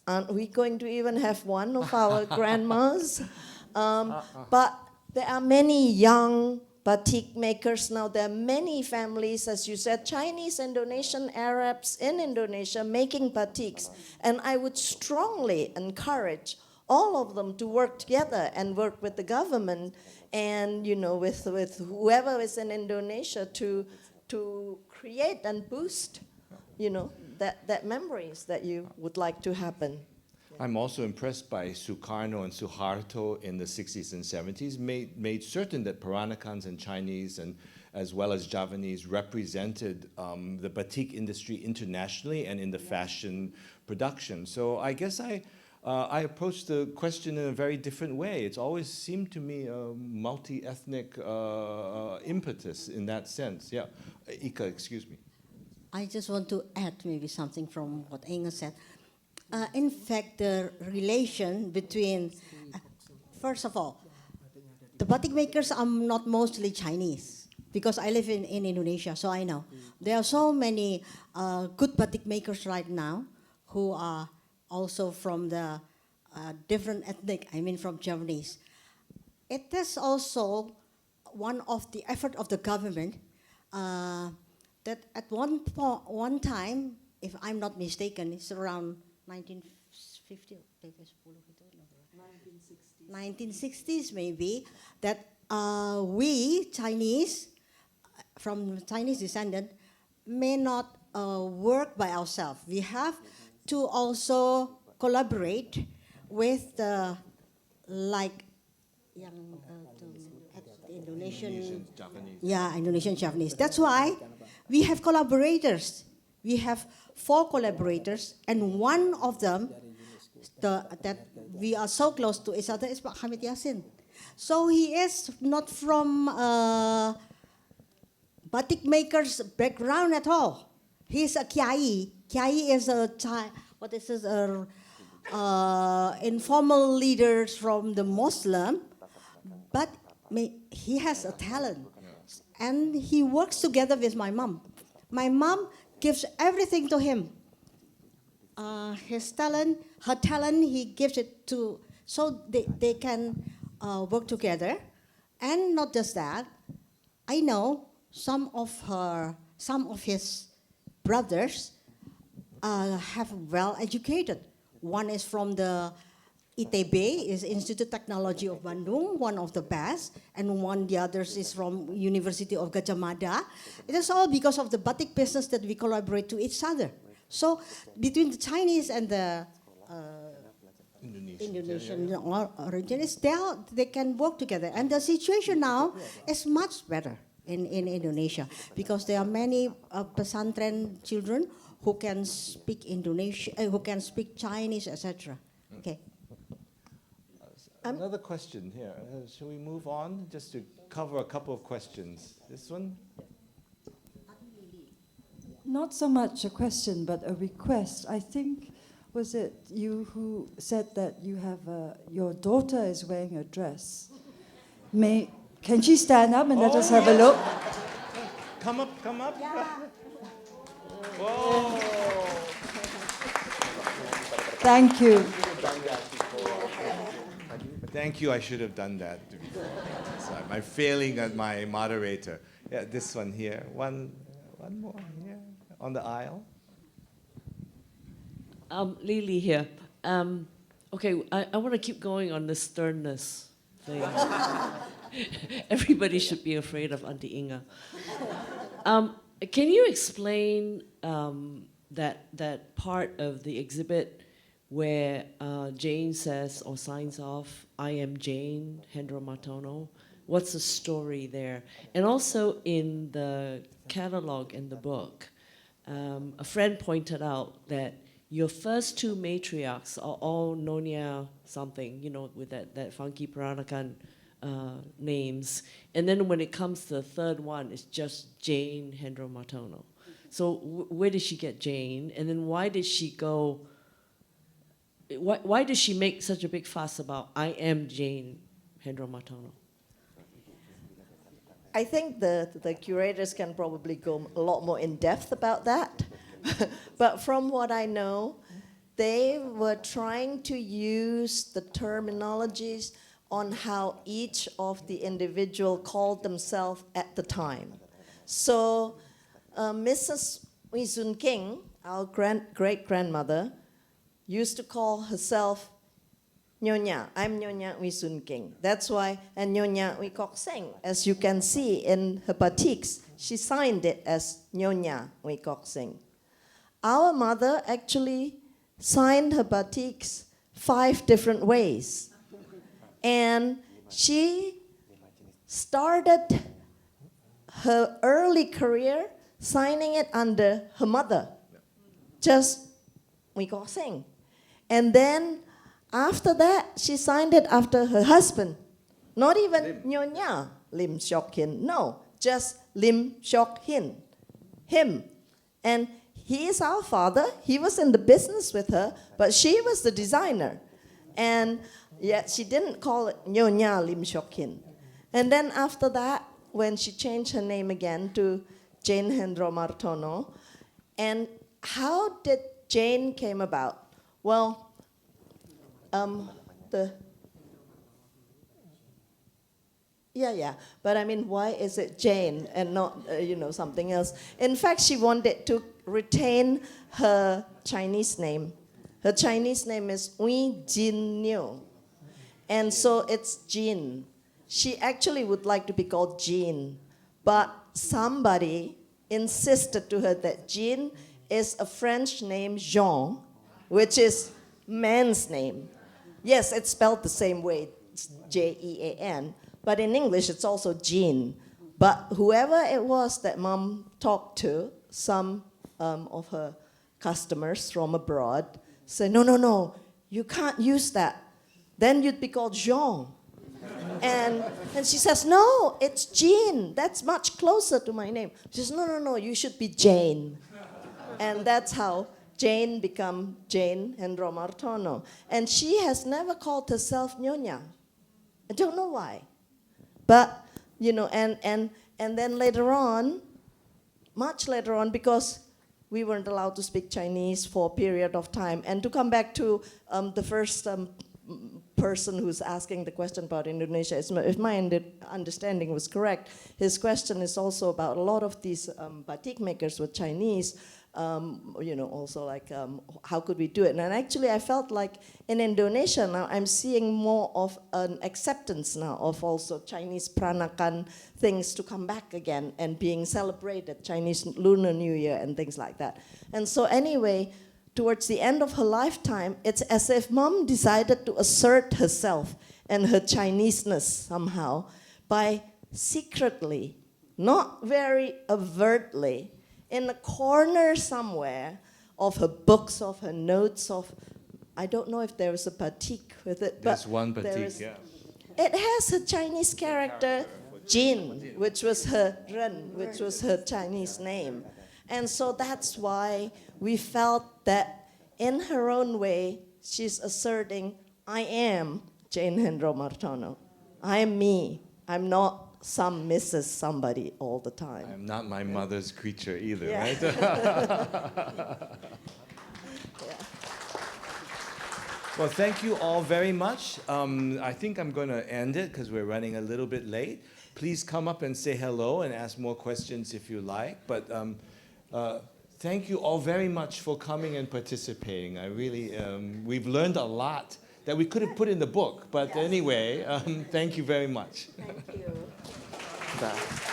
aren't we going to even have one of our grandmas? But there are many young batik makers now. There are many families, as you said, Chinese, Indonesian, Arabs in Indonesia making batiks. And I would strongly encourage all of them to work together and work with the government and with whoever is in Indonesia to create and boost that memories that you would like to happen. I'm also impressed by Sukarno and Suharto in the 60s and 70s, made certain that Peranakans and Chinese and as well as Javanese represented the batik industry internationally and in the fashion production. So I guess I approached the question in a very different way. It's always seemed to me a multi-ethnic impetus in that sense. Yeah, Ika, excuse me. I just want to add maybe something from what Inge said. In fact, the relation between, first of all, the batik makers are not mostly Chinese, because I live in Indonesia, so I know. There are so many good batik makers right now who are also from the different ethnic, I mean from Javanese. It is also one of the effort of the government that at one time, if I'm not mistaken, it's around 1950, 1960s maybe, that we Chinese, from Chinese descendant, may not work by ourselves. We have to also collaborate with the Indonesian, Japanese. yeah, Indonesian Japanese. That's why we have collaborators. We have 4 collaborators, and one of them that we are so close to each other is Chamid Jasin. So he is not from batik maker's background at all. He's a kiai. Kiai is informal leaders from the Muslim, but he has a talent, and he works together with my mom. My mom gives everything to him. His talent, her talent, he gives it to, so they can work together. And not just that, I know some of his brothers have well educated. One is from the ITB, is Institute Technology of Bandung, one of the best, and the others is from University of Gajah Mada. It is all because of the batik business that we collaborate to each other. So between the Chinese and the Indonesian origins, they can work together. And the situation now is much better in Indonesia, because there are many pesantren children who can speak who can speak Chinese, etc. Okay. Another question here. Shall we move on just to cover a couple of questions? This one? Not so much a question, but a request. I think, was it you who said that you have your daughter is wearing a dress? Can she stand up and let us have a look? Come up, come up. Yeah. Whoa. Thank you. Thank you, I should have done that. Sorry, I'm failing at my moderator. Yeah, this one here. One more here on the aisle. Lily here. Okay, I want to keep going on the sternness thing. Everybody should be afraid of Auntie Inge. Can you explain that part of the exhibit where Jane says or signs off, "I am Jane Hendromartono"? What's the story there? And also in the catalog in the book, a friend pointed out that your first 2 matriarchs are all Nyonya something, with that funky Peranakan names. And then when it comes to the third one, it's just Jane Hendromartono. So where did she get Jane? And then why did she go, why did she make such a big fuss about I am Jane Hendromartono? I think the curators can probably go a lot more in depth about that. But from what I know, they were trying to use the terminologies on how each of the individual called themselves at the time. So Mrs. Oeij Soen King, our great-grandmother, used to call herself Nyonya. I'm Nyonya Oeij Soen King. That's why, and Nyonya Oeij Kok Sing, as you can see in her batiks, she signed it as Nyonya Oeij Kok Sing. Our mother actually signed her batiks 5 different ways. And she started her early career signing it under her mother, just Oeij Kok Sing. And then after that, she signed it after her husband. Not even Nyonya Lim Seok Hin, no, just Lim Seok Hin, him. And he is our father. He was in the business with her, but she was the designer. And yet she didn't call it Nyonya Lim Seok Hin. And then after that, when she changed her name again to Jane Hendromartono, and how did Jane came about? Well, but I mean, why is it Jane and not, something else? In fact, she wanted to retain her Chinese name. Her Chinese name is Oeij Jin Nyo. And so it's Jean. She actually would like to be called Jean, but somebody insisted to her that Jean is a French name, Jean, which is man's name. Yes, it's spelled the same way, it's Jean, but in English it's also Jean. But whoever it was that Mom talked to, some of her customers from abroad, said, no, you can't use that. Then you'd be called Jean. And she says, no, it's Jean. That's much closer to my name. She says, no, you should be Jane. And that's how Jane became Jane Hendromartono. And she has never called herself Nyonya. I don't know why. But, and then later on, much later on, because we weren't allowed to speak Chinese for a period of time. And to come back to the first person who's asking the question about Indonesia, if my understanding was correct, his question is also about a lot of these batik makers with Chinese, also like how could we do it? And actually I felt like in Indonesia now I'm seeing more of an acceptance now of also Chinese Peranakan things to come back again and being celebrated, Chinese Lunar New Year and things like that. And so anyway, towards the end of her lifetime, it's as if Mom decided to assert herself and her Chineseness somehow by secretly, not very overtly, in a corner somewhere of her books, of her notes, of, I don't know if there was a batik with it, There's but one batik, yeah. it has a Chinese character, Jin, which was her Ren, which was her Chinese name. And so that's why we felt that in her own way, she's asserting, I am Jane Hendromartono. I am me. I'm not some Mrs. somebody all the time. I'm not my mother's creature either, Yeah. right? Well, thank you all very much. I think I'm going to end it because we're running a little bit late. Please come up and say hello and ask more questions if you like. But thank you all very much for coming and participating. I really, we've learned a lot that we could have put in the book. But anyway, thank you very much. Thank you. Bye.